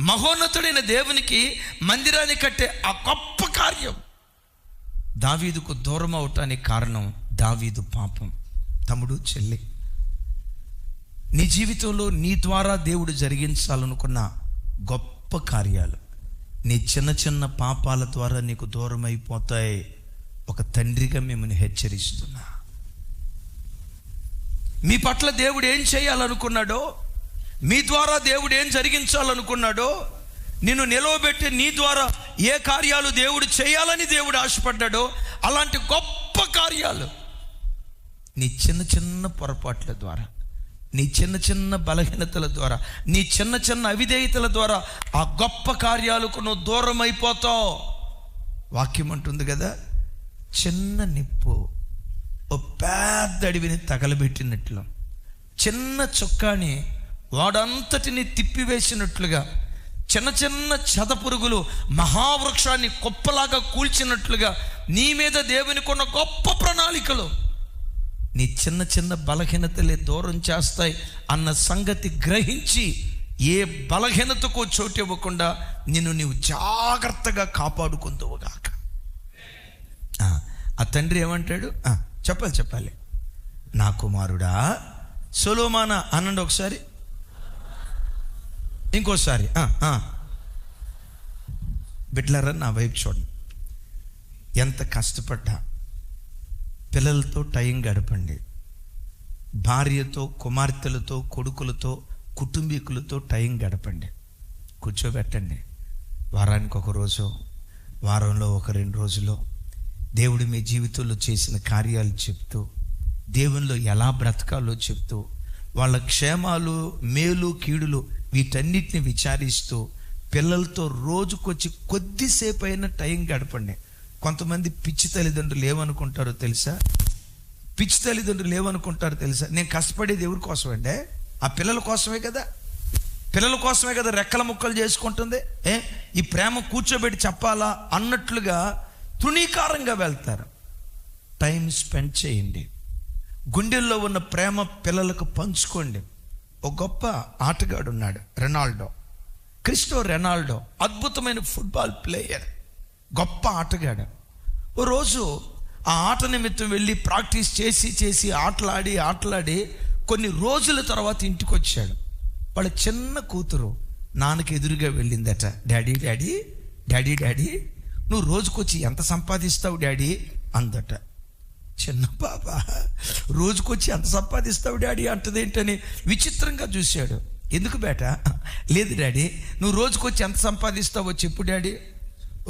మహోన్నతుడైన దేవునికి మందిరాన్ని కట్టే ఆ గొప్ప కార్యం దావీదుకు దూరం అవటానికి కారణం దావీదు పాపం. తమ్ముడు, చెల్లి, నీ జీవితంలో నీ ద్వారా దేవుడు జరిగించాలనుకున్న గొప్ప కార్యాలు నీ చిన్న చిన్న పాపాల ద్వారా నీకు దూరం అయిపోతాయి. ఒక తండ్రిగా మిమ్మల్ని హెచ్చరిస్తున్నా. మీ పట్ల దేవుడు ఏం చేయాలనుకున్నాడో, మీ ద్వారా దేవుడు ఏం జరిగించాలనుకున్నాడో, నిన్ను నిలవబెట్టి నీ ద్వారా ఏ కార్యాలు దేవుడు చేయాలని దేవుడు ఆశపడ్డాడో అలాంటి గొప్ప కార్యాలు నీ చిన్న చిన్న పొరపాట్ల ద్వారా, నీ చిన్న చిన్న బలహీనతల ద్వారా, నీ చిన్న చిన్న అవిధేయతల ద్వారా ఆ గొప్ప కార్యాలకు నువ్వు దూరం అయిపోతావు. వాక్యం అంటుంది కదా, చిన్న నిప్పు ఓ పెద్ద అడవిని తగలబెట్టినట్లు, చిన్న చుక్కాని వాడంతటిని తిప్పివేసినట్లుగా, చిన్న చిన్న చెదపురుగులు మహావృక్షాన్ని కుప్పలాగా కూల్చినట్లుగా నీ మీద దేవునికి ఉన్న గొప్ప ప్రణాళికలు నీ చిన్న చిన్న బలహీనతలే దూరం చేస్తాయి అన్న సంగతి గ్రహించి ఏ బలహీనతకు చోటు ఇవ్వకుండా నిన్ను నీవు జాగ్రత్తగా కాపాడుకుందువుగాక. ఆ తండ్రి ఏమంటాడు? చెప్పాలి. నా కుమారుడా సొలొమోనా అనండి ఒకసారి, ఇంకోసారి. బిడ్డలారా, నా వైపు చూడండి. ఎంత కష్టపడ్డా పిల్లలతో టైం గడపండి. భార్యతో, కుమార్తెలతో, కొడుకులతో, కుటుంబీకులతో టైం గడపండి. కూర్చోబెట్టండి. వారానికి ఒక రోజు, వారంలో ఒక 2 రోజులు దేవుడు మీ జీవితంలో చేసిన కార్యాలు చెప్తూ, దేవునిలో ఎలా బ్రతకాలో చెప్తూ, వాళ్ళ క్షేమాలు, మేలు, కీడులు వీటన్నిటిని విచారిస్తూ పిల్లలతో రోజుకొచ్చి కొద్దిసేపు అయినా టైం గడపండి. కొంతమంది పిచ్చి తల్లిదండ్రులు ఏమనుకుంటారో తెలుసా? నేను కష్టపడేది ఎవరి కోసం అంటే ఆ పిల్లల కోసమే కదా రెక్కల ముక్కలు చేసుకుంటుంది. ఈ ప్రేమ కూర్చోబెట్టి చెప్పాలా అన్నట్లుగా తృణీకారంగా వెళ్తారు. టైం స్పెండ్ చేయండి. గుండెల్లో ఉన్న ప్రేమ పిల్లలకు పంచుకోండి. ఒక గొప్ప ఆటగాడు ఉన్నాడు, క్రిస్టియానో రొనాల్డో. అద్భుతమైన ఫుట్బాల్ ప్లేయర్, గొప్ప ఆటగాడు. ఓ రోజు ఆ ఆట నిమిత్తం వెళ్ళి ప్రాక్టీస్ చేసి ఆటలాడి కొన్ని రోజుల తర్వాత ఇంటికి వచ్చాడు. వాళ్ళ చిన్న కూతురు నాన్నకి ఎదురుగా వెళ్ళిందట. డాడీ నువ్వు రోజుకొచ్చి ఎంత సంపాదిస్తావు డాడీ అందట. చిన్న పాప రోజుకొచ్చి ఎంత సంపాదిస్తావు డాడీ అంటదేంటని విచిత్రంగా చూశాడు. ఎందుకు బేట? లేదు డాడీ, నువ్వు రోజుకొచ్చి ఎంత సంపాదిస్తావో చెప్పు డాడీ.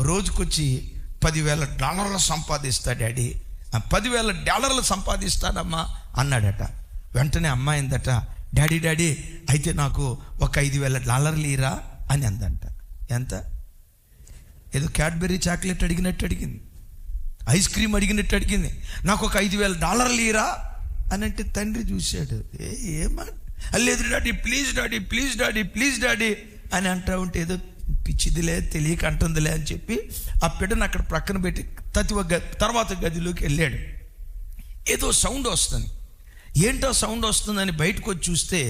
రోజుకొచ్చి $10,000 సంపాదిస్తా డాడీ. $10,000 సంపాదిస్తానమ్మా అన్నాడట. వెంటనే అమ్మాయిందట, డాడీ అయితే నాకు ఒక $5,000 ఇరా అని అందంట. ఎంత? ఏదో క్యాడ్బెర్రీ చాక్లెట్ అడిగినట్టు అడిగింది, ఐస్ క్రీమ్ అడిగినట్టు అడిగింది. నాకు ఒక $5,000 ఇరా అని అంటే తండ్రి చూశాడు. ఏమా లేదు daddy, please daddy, please daddy, please daddy అని అంటా ఉంటే ఏదో పిచ్చిదిలే, తెలియక అంటుందిలే అని చెప్పి ఆ బిడ్డను అక్కడ ప్రక్కన పెట్టి తర్వాత గదిలోకి వెళ్ళాడు. ఏదో సౌండ్ వస్తుంది. ఏంటో సౌండ్ వస్తుందని బయటకు వచ్చి చూస్తే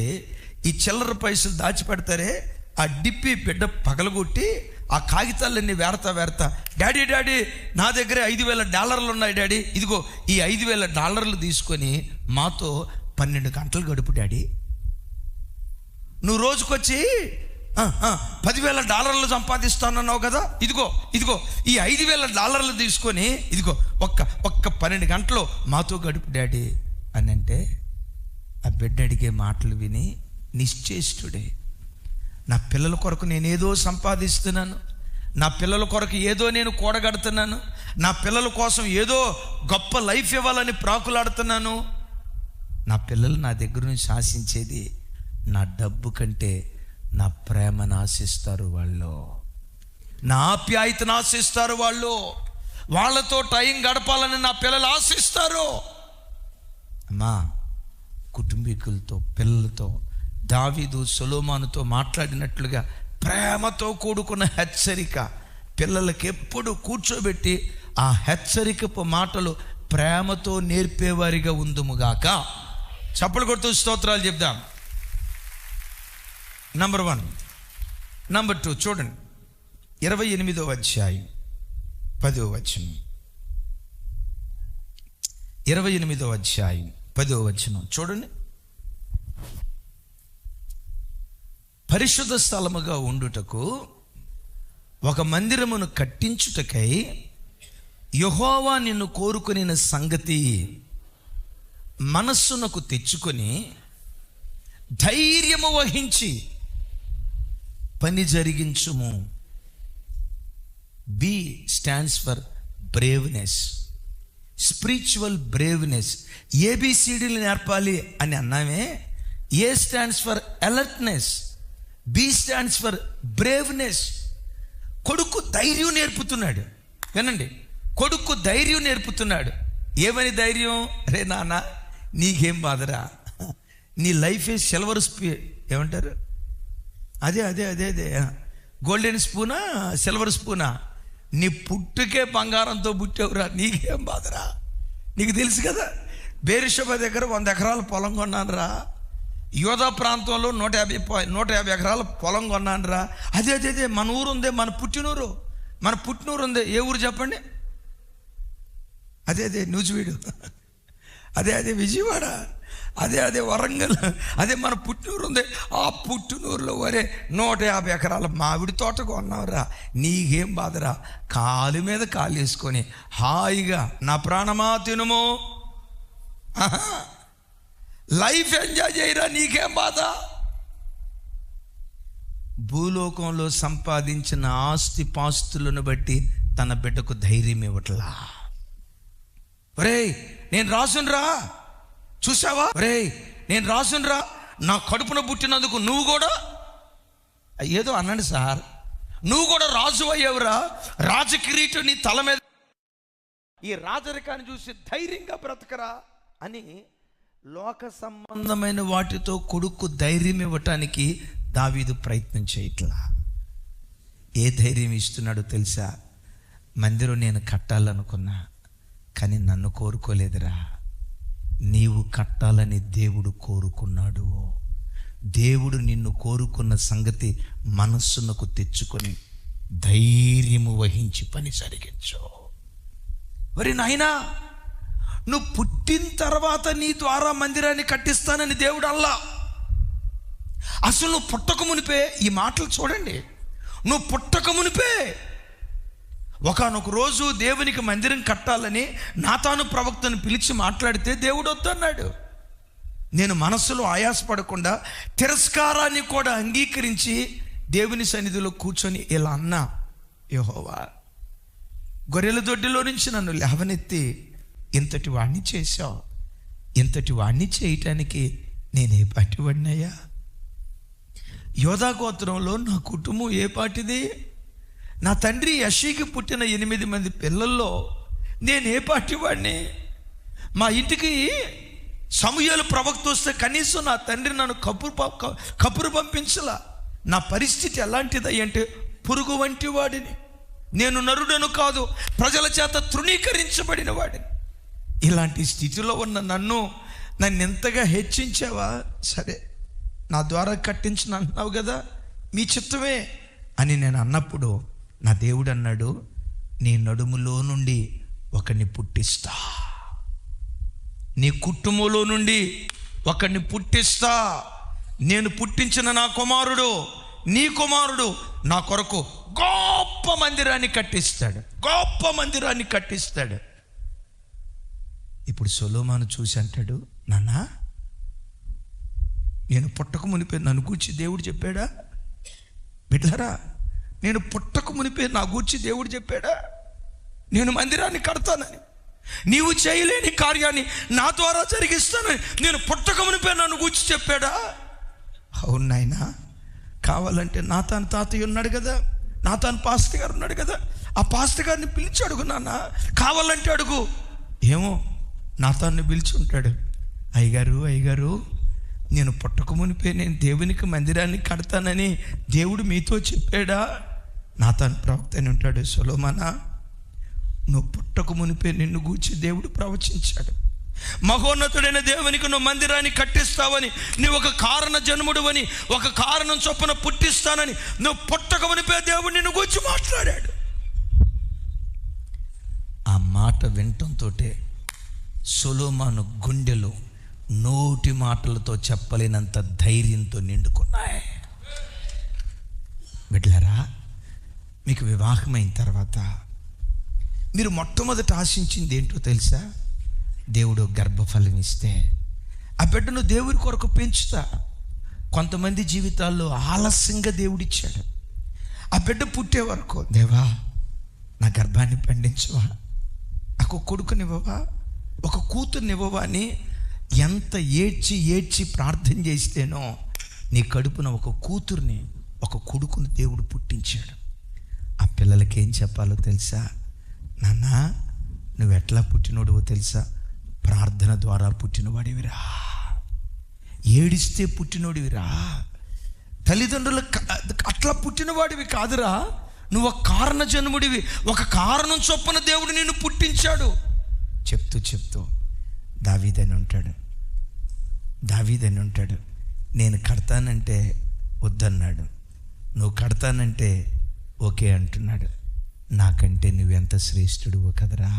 ఈ చిల్లర పైసలు దాచిపెడతారే ఆ డిప్పి బిడ్డ పగలగొట్టి ఆ కాగితాలన్నీ వేరతా డాడీ డాడీ నా దగ్గర $5,000 ఉన్నాయి డాడీ, ఇదిగో ఈ $5,000 తీసుకొని మాతో 12 గంటలు గడుపు డాడీ. నువ్వు రోజుకొచ్చి $10,000 సంపాదిస్తానన్నావు కదా, ఇదిగో ఈ $5,000 తీసుకొని ఇదిగో ఒక్క 12 గంటలు మాతో గడుపు డాడీ అని అంటే ఆ బిడ్డ అడిగే మాటలు విని నిశ్చేష్టుడే. నా పిల్లల కొరకు నేనేదో సంపాదిస్తున్నాను, నా పిల్లల కొరకు ఏదో నేను కూడగడుతున్నాను, నా పిల్లల కోసం ఏదో గొప్ప లైఫ్ ఇవ్వాలని ప్రాకులాడుతున్నాను. నా పిల్లలు నా దగ్గర నుంచి ఆశించేది నా డబ్బు కంటే నా ప్రేమను ఆశిస్తారు వాళ్ళు, నా ఆప్యాయతను ఆశిస్తారు వాళ్ళు, వాళ్ళతో టైం గడపాలని నా పిల్లలు ఆశిస్తారు. అమ్మా, కుటుంబీకులతో పిల్లలతో దావీదు సొలొమోనుతో మాట్లాడినట్లుగా ప్రేమతో కూడుకున్న హెచ్చరిక పిల్లలకి ఎప్పుడు కూర్చోబెట్టి ఆ హెచ్చరికపు మాటలు ప్రేమతో నేర్పేవారిగా ఉందుముగాక. చప్పలు కొడుతూ స్తోత్రాలు చెప్దాం. నంబర్ 1. నంబర్ 2 చూడండి, 28వ అధ్యాయం 10వ వచనం. 28వ అధ్యాయం 10వ వచనం చూడండి. పరిశుద్ధ స్థలముగా ఉండుటకు ఒక మందిరమును కట్టించుటకై యెహోవా నిన్ను కోరుకొనిన సంగతి మనస్సునకు తెచ్చుకొని ధైర్యము వహించి పని జరిగించుము. B stands for braveness, spiritual braveness. ఏబిసిడీలు నేర్పాలి అని అన్నామే. A stands for alertness, B stands for braveness. కొడుకు ధైర్యం నేర్పుతున్నాడు. వినండి, కొడుకు ధైర్యం నేర్పుతున్నాడు. ఏమని ధైర్యం? రే నాన్న, నీకేం బాధరా, నీ లైఫే సిల్వర్ ఏమంటారు, అదే గోల్డెన్ స్పూనా సిల్వర్ స్పూనా, నీ పుట్టుకే బంగారంతో పుట్టావురా, నీకేం బాధరా. నీకు తెలుసు కదా, బేర్షెబా దగ్గర 100 ఎకరాల పొలం కొన్నాను రా, యోధా ప్రాంతంలో 150 ఎకరాల పొలం కొన్నాను రా. అదే మన ఊరు ఉందే, మన పుట్టినూరు ఉందే. ఏ ఊరు చెప్పండి? అదే నూజివీడు, అదే విజయవాడ, అదే వరంగల్, అదే మన పుట్టినూరు ఉంది. ఆ పుట్టినూరులో వరే 150 ఎకరాల మామిడి తోట కొన్నావురా, నీకేం బాధరా. కాలు మీద కాలు వేసుకొని హాయిగా నా ప్రాణమా తినుము, లైఫ్ ఎంజాయ్ చేయరా, నీకేం బాధ. భూలోకంలో సంపాదించిన ఆస్తి పాస్తులను బట్టి తన బిడ్డకు ధైర్యం ఇవ్వట్లా. ఒరేయ్ నేను రాసునురా, చూసావా? ఒరేయ్ నేను రాసునురా, నా కడుపున పుట్టినందుకు నువ్వు కూడా ఏదో అన్నాడు సార్, నువ్వు కూడా రాజు అయ్యావురా, రాజకిరీటం నీ తల మీద, ఈ రాజరికాన్ని చూసి ధైర్యంగా బ్రతకరా అని లోక సంబంధమైన వాటితో కొడుకు ధైర్యం ఇవ్వటానికి దావీదు ప్రయత్నం చేయట్లా. ఏ ధైర్యం ఇస్తున్నాడో తెలుసా? మందిరం నేను కట్టాలనుకున్నా, కానీ నన్ను కోరుకోలేదురా, నీవు కట్టాలని దేవుడు కోరుకున్నాడు. దేవుడు నిన్ను కోరుకున్న సంగతి మనస్సునకు తెచ్చుకొని ధైర్యము వహించి పని జరిగించు. మరి నాయనా, నువ్వు పుట్టిన తర్వాత నీ ద్వారా మందిరాన్ని కట్టిస్తానని దేవుడు అల్లా. అసలు నువ్వు పుట్టక మునిపే, ఈ మాటలు చూడండి, నువ్వు పుట్టక మునిపే ఒకానొక రోజు దేవునికి మందిరం కట్టాలని నాతాను ప్రవక్తను పిలిచి మాట్లాడితే దేవుడు వద్దన్నాడు. నేను మనస్సులో ఆయాసపడకుండా తిరస్కారాన్ని కూడా అంగీకరించి దేవుని సన్నిధిలో కూర్చొని ఇలా అన్నా, యెహోవా గొర్రెల దొడ్డిలో నుంచి నన్ను లేవనెత్తి ఇంతటి వాణ్ణి చేశావు, ఇంతటి వాణ్ణి చేయటానికి నేనే పాటి వాడినయ్యా. యోధా గోత్రంలో నా కుటుంబం ఏ పాటిది? నా తండ్రి యెషీకి పుట్టిన 8 మంది పిల్లల్లో నేను ఏ పార్టీ వాడిని? మా ఇంటికి సమూయేలు ప్రవక్త వస్తే కనీసం నా తండ్రి నన్ను కబురు పంపించలా. నా పరిస్థితి ఎలాంటిది అంటే పురుగు వంటి వాడిని. నేను నరుడను కాదు, ప్రజల చేత తృణీకరించబడిన వాడిని. ఇలాంటి స్థితిలో ఉన్న నన్ను ఎంతగా హెచ్చించావా? సరే, నా ద్వారా కట్టించిన అంటున్నావు కదా, మీ చిత్తమే అని నేను అన్నప్పుడు నా దేవుడు అన్నాడు, నీ నడుములో నుండి ఒకరిని పుట్టిస్తా, నీ కుటుంబంలో నుండి ఒకరిని పుట్టిస్తా. నేను పుట్టించిన నా కుమారుడు, నీ కుమారుడు నా కొరకు గొప్ప మందిరాన్ని కట్టిస్తాడు, గొప్ప మందిరాన్ని కట్టిస్తాడు. ఇప్పుడు సొలొమోను చూసి అంటాడు, నాన్న, నేను పుట్టక మునిపే నన్ను గూర్చి దేవుడు చెప్పాడా? బిడ్డలారా, నేను పుట్టక మునిపే నా గూర్చి దేవుడు చెప్పాడా నేను మందిరాన్ని కడతానని? నీవు చేయలేని కార్యాన్ని నా ద్వారా జరిగిస్తానని నేను పుట్టక మునిపే నన్ను గూర్చి చెప్పాడా? అవును నాయనా, కావాలంటే నాతాను తాతయ్య ఉన్నాడు కదా, నాతాను పాస్టర్ గారు ఉన్నాడు కదా, ఆ పాస్టర్ గారిని పిలిచి అడుగు నాన్న, కావాలంటే అడుగు. ఏమో నాతాన్ని పిలిచి ఉంటాడు, అయ్యగారు నేను పుట్టక మునిపే నేను దేవునికి మందిరాన్ని కడతానని దేవుడు మీతో చెప్పాడా? నాతాను ప్రవక్త అని ఉంటాడు, సొలొమోనా, నువ్వు పుట్టక మునిపే నిన్ను గూర్చి దేవుడు ప్రవచించాడు. మహోన్నతుడైన దేవునికి నువ్వు మందిరాన్ని కట్టిస్తావని, నువ్వు ఒక కారణ జన్ముడు అని, ఒక కారణం చొప్పున పుట్టిస్తానని నువ్వు పుట్టక మునిపే దేవుడు నిన్ను గూర్చి మాట్లాడాడు. ఆ మాట వినటంతో సొలొమోను గుండెలు నోటి మాటలతో చెప్పలేనంత ధైర్యంతో నిండుకున్నాయి. బిడ్డలారా, మీకు వివాహమైన తర్వాత మీరు మొట్టమొదట ఆశించింది ఏంటో తెలుసా? దేవుడు గర్భఫలం ఇస్తే ఆ బిడ్డను దేవుడి కొరకు పెంచుతా. కొంతమంది జీవితాల్లో ఆలస్యంగా దేవుడిచ్చాడు. ఆ బిడ్డ పుట్టే వరకు, దేవా నా గర్భాన్ని పండించవా, నాకు కొడుకునివ్వవా, ఒక కూతుర్నివ్వవా అని ఎంత ఏడ్చి ప్రార్థన చేస్తేనో నీ కడుపున ఒక కూతుర్ని, ఒక కొడుకుని దేవుడు పుట్టించాడు. ఆ పిల్లలకి ఏం చెప్పాలో తెలుసా? నాన్న, నువ్వు ఎట్లా పుట్టినోడువో తెలుసా? ప్రార్థన ద్వారా పుట్టినవాడివిరా, ఏడిస్తే పుట్టినోడివిరా, తల్లిదండ్రులు అట్లా పుట్టినవాడివి కాదురా, నువ్వు ఒక కారణ జన్ముడివి, ఒక కారణం చొప్పున దేవుడు నిన్ను పుట్టించాడు. చెప్తూ దావీదని ఉంటాడు, నేను కడతానంటే వద్దన్నాడు, నువ్వు కడతానంటే ఓకే అంటున్నాడు. నాకంటే నువ్వెంత శ్రేష్ఠుడువో కదరా.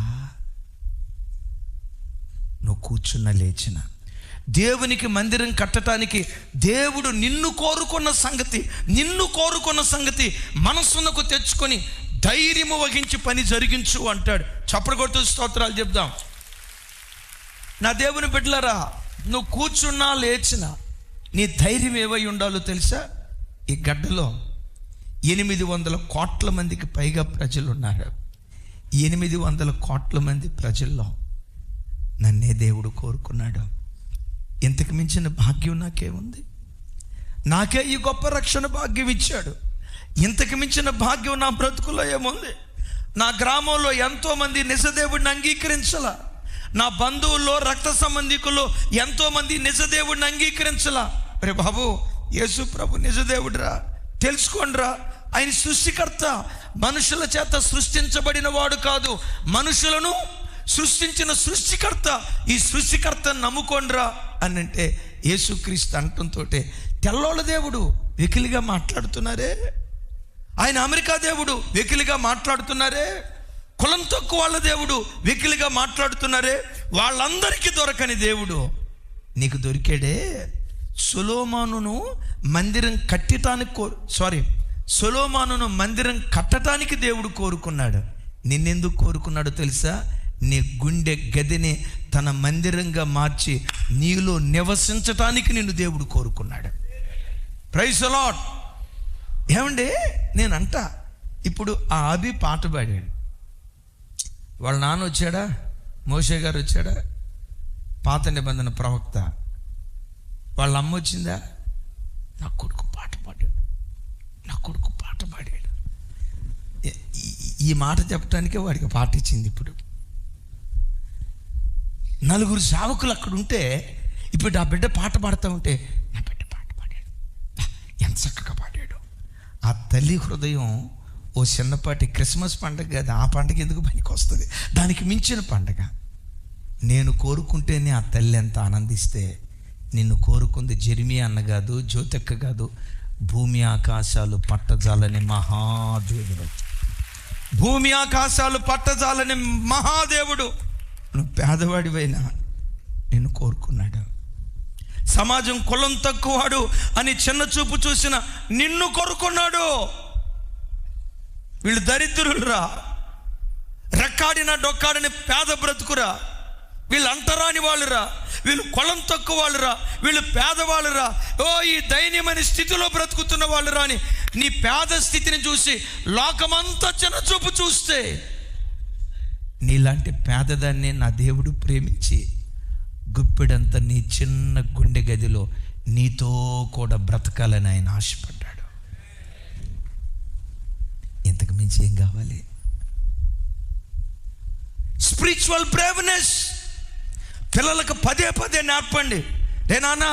నువ్వు కూర్చున్న లేచిన దేవునికి మందిరం కట్టడానికి దేవుడు నిన్ను కోరుకున్న సంగతి మనస్సునకు తెచ్చుకొని ధైర్యము వహించి పని జరిగించు అంటాడు. చప్పట్లు కొడుతూ స్తోత్రాలు చెప్దాం. నా దేవుని బిడ్డలారా, నువ్వు కూర్చున్నా లేచినా నీ ధైర్యం ఏవై ఉండాలో తెలుసా? ఈ గడ్డలో 800 కోట్ల మందికి పైగా ప్రజలు ఉన్నారు. 800 కోట్ల మంది ప్రజల్లో నన్నే దేవుడు కోరుకున్నాడు. ఇంతకు మించిన భాగ్యం నాకేముంది? నాకే ఈ గొప్ప రక్షణ భాగ్యం ఇచ్చాడు. ఇంతకు మించిన భాగ్యం నా బ్రతుకులో ఏముంది? నా గ్రామంలో ఎంతోమంది నిజదేవుడిని అంగీకరించలా, నా బంధువుల్లో రక్త సంబంధికుల్లో ఎంతోమంది నిజదేవుడిని అంగీకరించలా. అరే బాబు, యేసు ప్రభు నిజదేవుడురా, తెలుసుకోండిరా. ఆయన సృష్టికర్త, మనుషుల చేత సృష్టించబడిన వాడు కాదు, మనుషులను సృష్టించిన సృష్టికర్త. ఈ సృష్టికర్తను నమ్ముకోండిరా అని అంటే యేసుక్రీస్తు అంటంతో తెల్లోళ్ళ దేవుడు వెకిలిగా మాట్లాడుతున్నారే, ఆయన అమెరికా దేవుడు వెకిలిగా మాట్లాడుతున్నారే, కులం తక్కువ వాళ్ళ దేవుడు వెకిలిగా మాట్లాడుతున్నారే, వాళ్ళందరికీ దొరకని దేవుడు నీకు దొరికాడే. సొలొమోనును మందిరం కట్టడానికి దేవుడు కోరుకున్నాడు. నిన్నెందుకు కోరుకున్నాడో తెలుసా? నీ గుండె గదిని తన మందిరంగా మార్చి నీలో నివసించటానికి నిన్ను దేవుడు కోరుకున్నాడు. Praise the Lord. ఏమండి, నేనంట ఇప్పుడు ఆ అభి పాట పాడాడు. వాళ్ళ నాన్న వచ్చాడా, మోషే గారు వచ్చాడా, పాత నిబంధన ప్రవక్త. వాళ్ళ అమ్మ వచ్చిందా? నా కొడుకు పాట పాడాడు. ఈ మాట చెప్పడానికే వాడికి పాట ఇచ్చింది. ఇప్పుడు నలుగురు సేవకులు అక్కడ ఉంటే, ఇప్పుడు ఆ బిడ్డ పాట పాడుతూ ఉంటే, నా బిడ్డ పాట పాడాడు, ఎంత చక్కగా పాడాడు. ఆ తల్లి హృదయం ఓ చిన్నపాటి క్రిస్మస్ పండుగ కాదు, ఆ పండుగ ఎందుకు పనికి వస్తుంది, దానికి మించిన పండుగ. నేను కోరుకుంటేనే ఆ తల్లి ఎంత ఆనందిస్తే, నిన్ను కోరుకుంది జెరిమియా అన్న కాదు, జ్యోతక్క కాదు, భూమి ఆకాశాలు పట్టజాలని మహాదేవుడు. భూమి ఆకాశాలు పట్టజాలని మహాదేవుడు. నువ్వు పేదవాడివైనా నిన్ను కోరుకున్నాడు. సమాజం కులం తక్కువవాడు అని చిన్న చూపు చూసిన నిన్ను కోరుకున్నాడు. వీళ్ళు దరిద్రులురా, రెక్కాడిన డొక్కాడిని పేద బ్రతుకురా, వీళ్ళు అంటరాని వాళ్ళురా, వీళ్ళు కులం తక్కువ వాళ్ళురా, వీళ్ళు పేదవాళ్ళురా, ఓ ఈ దైన్యమైన స్థితిలో బ్రతుకుతున్న వాళ్ళురా అని నీ పేద స్థితిని చూసి లోకమంతా చిన్న చూపు చూస్తే, నీలాంటి పేదదాన్ని నా దేవుడు ప్రేమించి గుప్పెడంత నీ చిన్న గుండె గదిలో నీతో కూడా బ్రతకాలని ఆయన ఆశపడ్డాడు. ఇంతకు మించి ఏం కావాలి? స్పిరిచువల్ బ్రేవ్నెస్ పిల్లలకు పదే పదే నేర్పండి. రే నాన్న,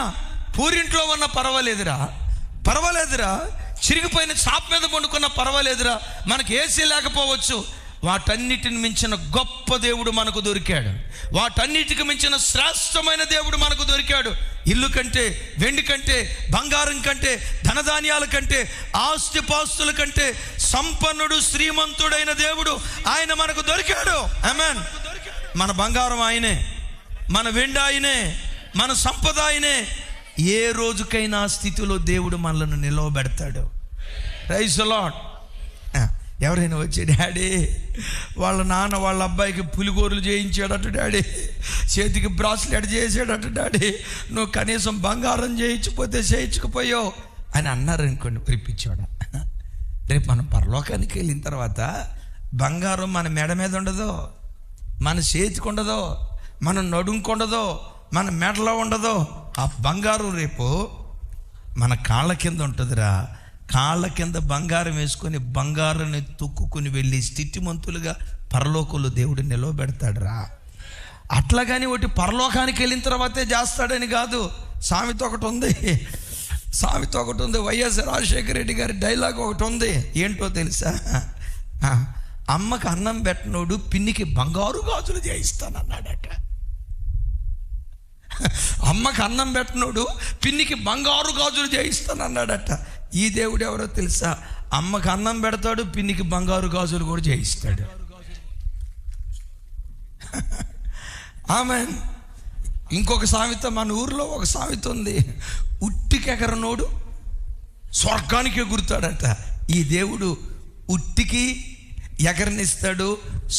పూరింట్లో ఉన్న పర్వాలేదురా, చిరిగిపోయిన చాప మీద పండుకున్న పర్వాలేదురా, మనకి ఏసీ లేకపోవచ్చు, వాటన్నిటిని మించిన గొప్ప దేవుడు మనకు దొరికాడు. వాటన్నిటికి మించిన శ్రేష్టమైన దేవుడు మనకు దొరికాడు. ఇల్లు కంటే, వెండి కంటే, బంగారం కంటే, ధనధాన్యాల కంటే, ఆస్తిపాస్తుల కంటే సంపన్నుడు, శ్రీమంతుడైన దేవుడు ఆయన మనకు దొరికాడు. ఆమేన్. మన బంగారం ఆయనే, మన వెండి ఆయనే, మన సంపద ఆయనే. ఏ రోజుకైనా స్థితిలో దేవుడు మనల్ని నిలవబెడతాడు. Praise the lord. ఎవరైనా వచ్చి, డాడీ వాళ్ళ నాన్న వాళ్ళ అబ్బాయికి పులిగోరులు చేయించాడట డాడీ, చేతికి బ్రాస్లెట్ చేసాడట డాడీ, నువ్వు కనీసం బంగారం చేయించకపోయావు అని అన్నారనుకోండి, పిలిపించాడు. రేపు మనం పరలోకానికి వెళ్ళిన తర్వాత బంగారం మన మెడ మీద ఉండదు, మన చేతికి ఉండదు, మన నడుంకు ఉండదు, మన మెడలో ఉండదు. ఆ బంగారం రేపు మన కాళ్ళ కింద ఉంటుందిరా. కాళ్ళ కింద బంగారం వేసుకొని బంగారాన్ని తొక్కుని వెళ్ళి స్థితిమంతులుగా పరలోకంలో దేవుడు నిలవబెడతాడు రా. అట్లాగని ఒకటి పరలోకానికి వెళ్ళిన తర్వాతే చేస్తాడని కాదు. సామెత ఒకటి ఉంది, వైఎస్ రాజశేఖర రెడ్డి గారి డైలాగ్ ఒకటి ఉంది. ఏంటో తెలుసా? అమ్మకి అన్నం పెట్టనోడు పిన్నికి బంగారు గాజులు చేయిస్తానన్నాడట. అమ్మకి అన్నం పెట్టనోడు పిన్నికి బంగారు గాజులు చేయిస్తానన్నాడట. ఈ దేవుడు ఎవరో తెలుసా? అమ్మకి అన్నం పెడతాడు, పిన్నికి బంగారు గాజులు కూడా చేయిస్తాడు. ఆమేన్. ఇంకొక సామెత, మన ఊర్లో ఒక సామెత ఉంది, ఉట్టికి ఎగరనోడు స్వర్గానికి ఎగురుతాడట. ఈ దేవుడు ఉట్టికి ఎగరనిస్తాడు,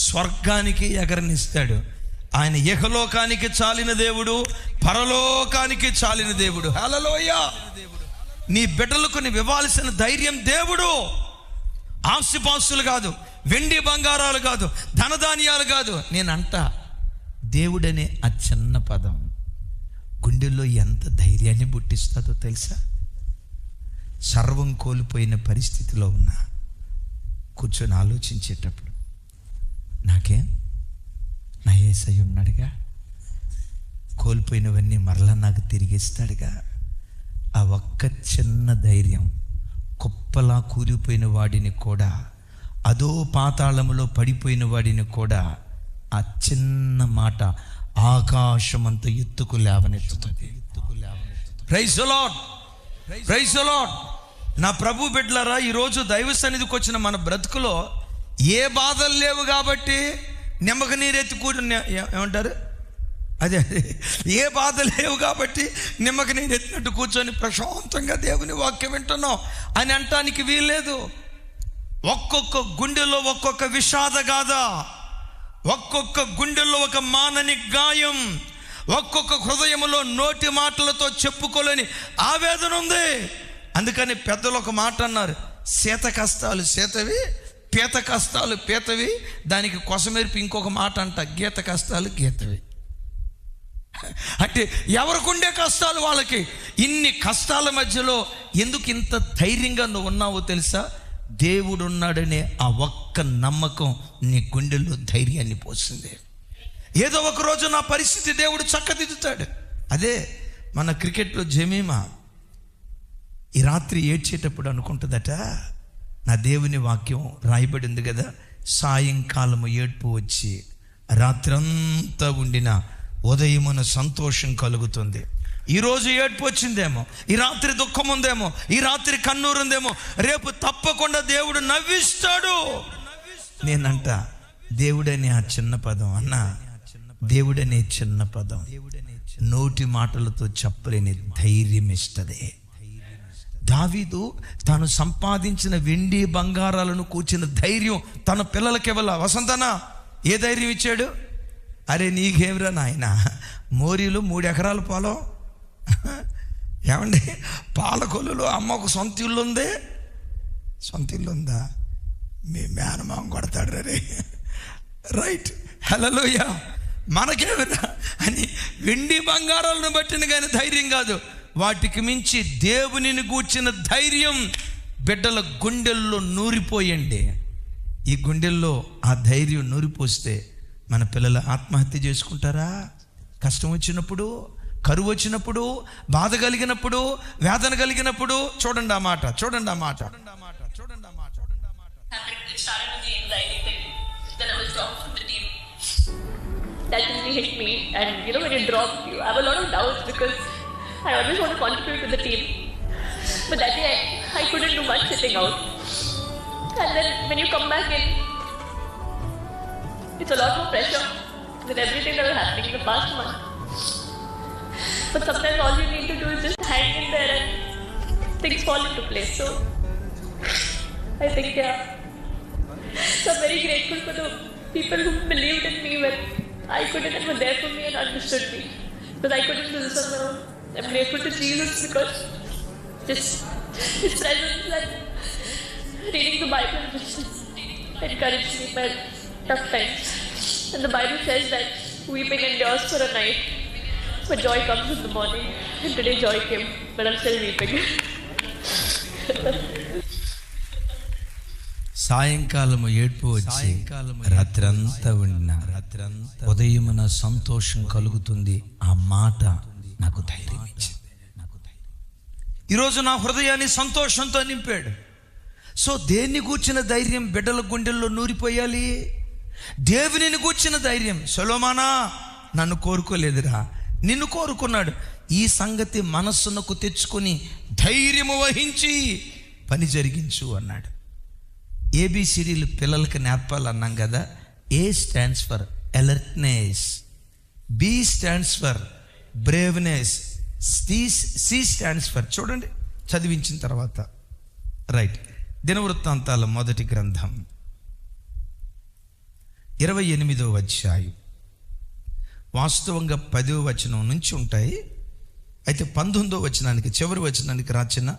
స్వర్గానికి ఎగరనిస్తాడు. ఆయన ఇహలోకానికి చాలిన దేవుడు, పరలోకానికి చాలిన దేవుడు. హల్లెలూయా. నీ బిడ్డలకు నీవు ఇవ్వాల్సిన ధైర్యం దేవుడు. ఆస్తిపాస్తులు కాదు, వెండి బంగారాలు కాదు, ధనధాన్యాలు కాదు. నేనంట దేవుడనే ఆ చిన్న పదం గుండెల్లో ఎంత ధైర్యాన్ని పుట్టిస్తుందో తెలుసా? సర్వం కోల్పోయిన పరిస్థితిలో ఉన్నా కూర్చొని ఆలోచించేటప్పుడు, నాకేం, నా యేసయ్య ఉన్నాడుగా, కోల్పోయినవన్నీ మరలా నాకు తిరిగిస్తాడుగా. ఆ ఒక్క చిన్న ధైర్యం కుప్పలా కూలిపోయిన వాడిని కూడా, అదో పాతాళములో పడిపోయిన వాడిని కూడా ఆ చిన్న మాట ఆకాశమంత ఎత్తుకు లేవనెత్తుతుంది. Praise the Lord, praise the Lord. నా ప్రభు బిడ్డలారా, ఈరోజు దైవ సన్నిధికి వచ్చిన మన బ్రతుకులో ఏ బాధలు లేవు కాబట్టి నిమ్మక నీరెత్తి ఏమంటారు, అదే ఏ బాధ లేవు కాబట్టి నిమ్మక నీరు ఎత్తినట్టు కూర్చొని ప్రశాంతంగా దేవుని వాక్యం వింటున్నాం అని అంటానికి వీల్లేదు. ఒక్కొక్క గుండెలో ఒక్కొక్క విషాద గాథ, ఒక్కొక్క గుండెల్లో ఒక మానని గాయం, ఒక్కొక్క హృదయంలో నోటి మాటలతో చెప్పుకోలేని ఆవేదన ఉంది. అందుకని పెద్దలు ఒక మాట అన్నారు, శీత కష్టాలు శీతవి, పీత కష్టాలు పీతవి, దానికి కొసమెరిపి ఇంకొక మాట అంట, గీత కష్టాలు గీతవి. అంటే ఎవరికుండే కష్టాలు వాళ్ళకి. ఇన్ని కష్టాల మధ్యలో ఎందుకు ఇంత ధైర్యంగా నువ్వు ఉన్నావో తెలుసా? దేవుడున్నాడనే ఆ ఒక్క నమ్మకం నీ గుండెల్లో ధైర్యాన్ని పోసింది. ఏదో ఒక రోజు నా పరిస్థితి దేవుడు చక్కదిద్దుతాడు. అదే మన క్రికెట్లో జమీమా ఈ రాత్రి ఏడ్చేటప్పుడు అనుకుంటుందట, నా దేవుని వాక్యం రాయబడింది కదా, సాయంకాలము ఏడ్పు వచ్చి రాత్రంతా ఉండిన ఉదయమున సంతోషం కలుగుతుంది. ఈరోజు ఏడ్పు వచ్చిందేమో, ఈ రాత్రి దుఃఖం ఉందేమో, ఈ రాత్రి కన్నూరు ఉందేమో, రేపు తప్పకుండా దేవుడు నవ్విస్తాడు. నేనంట దేవుడనే ఆ చిన్న పదం అన్నా, దేవుడనే చిన్న పదం నోటి మాటలతో చెప్పలేని ధైర్యం ఇస్తుంది. దావీదు తాను సంపాదించిన వెండి బంగారాలను కూర్చిన ధైర్యం తన పిల్లలకి ఇవ్వాల. వసంతనా ఏ ధైర్యం ఇచ్చాడు? అరే నీకేమిరా నాయన, మోరీలు 3 ఎకరాల పొలం, ఏమండి పాలకొల్లులో అమ్మకు సొంత ఇల్లు ఉంది. సొంత ఇల్లు ఉందా? మీ మేనమామ కొడతాడు రే. రైట్, హల్లెలూయా. మనకేమిరా అని వెండి బంగారాలను బట్టిన కానీ ధైర్యం కాదు, వాటికి మించి దేవునిని గూర్చిన ధైర్యం బిడ్డల గుండెల్లో నూరిపోయండి. ఈ గుండెల్లో ఆ ధైర్యం నూరిపోస్తే మన పిల్లలు ఆత్మహత్య చేసుకుంటారా? కష్టం వచ్చినప్పుడు, కరువు వచ్చినప్పుడు, బాధ కలిగినప్పుడు, వేదన కలిగినప్పుడు చూడండి ఆ మాట, చూడండి ఆ మాట, చూడండి ఆ మాట, చూడండి ఆ మాట, చూడండి ఆ మాట. That really hit me, and you know when you drop, you have a lot of doubts because I always want to contribute to the team, but that day I couldn't do much sitting out. And then when you come back in, it's a lot more pressure than everything that was happening in the past month. But sometimes all you need to do is just hang in there and things fall into place. So I think so I'm very grateful for the people who believed in me when I couldn't, and were there for me and understood me, because I couldn't do this on my own. I'm grateful to Jesus because just His presence and reading the Bible just encouraged me by tough times. And the Bible says that weeping endures for a night, but joy comes in the morning. And today joy came, but I'm still weeping. సాయంకాలము ఏడ్పు వచ్చి రాత్రంతా ఉండిన ఉదయమున సంతోషం కలుగుతుంది. ఆ మాట నాకు ధైర్యం ఇచ్చింది. ఈరోజు నా హృదయాన్ని సంతోషంతో నింపాడు. సో దేన్ని గూర్చిన ధైర్యం బిడ్డల గుండెల్లో నూరిపోయాలి? దేవునిని గూర్చిన ధైర్యం. సొలొమోనా నన్ను కోరుకోలేదురా, నిన్ను కోరుకున్నాడు. ఈ సంగతి మనస్సునకు తెచ్చుకొని ధైర్యము వహించి పని జరిగించు అన్నాడు. ఏబిసిడీలు పిల్లలకి నేర్పాలన్నాం కదా. A stands for alertness, B stands for braveness, C stands for, చూడండి చదివించిన తర్వాత. రైట్, దినవృత్తాంతాల మొదటి గ్రంథం 28వ అధ్యాయం, వాస్తవంగా 10వ వచనం నుంచి ఉంటాయి. అయితే 19వ వచనానికి, చివరి వచనానికి రాచిన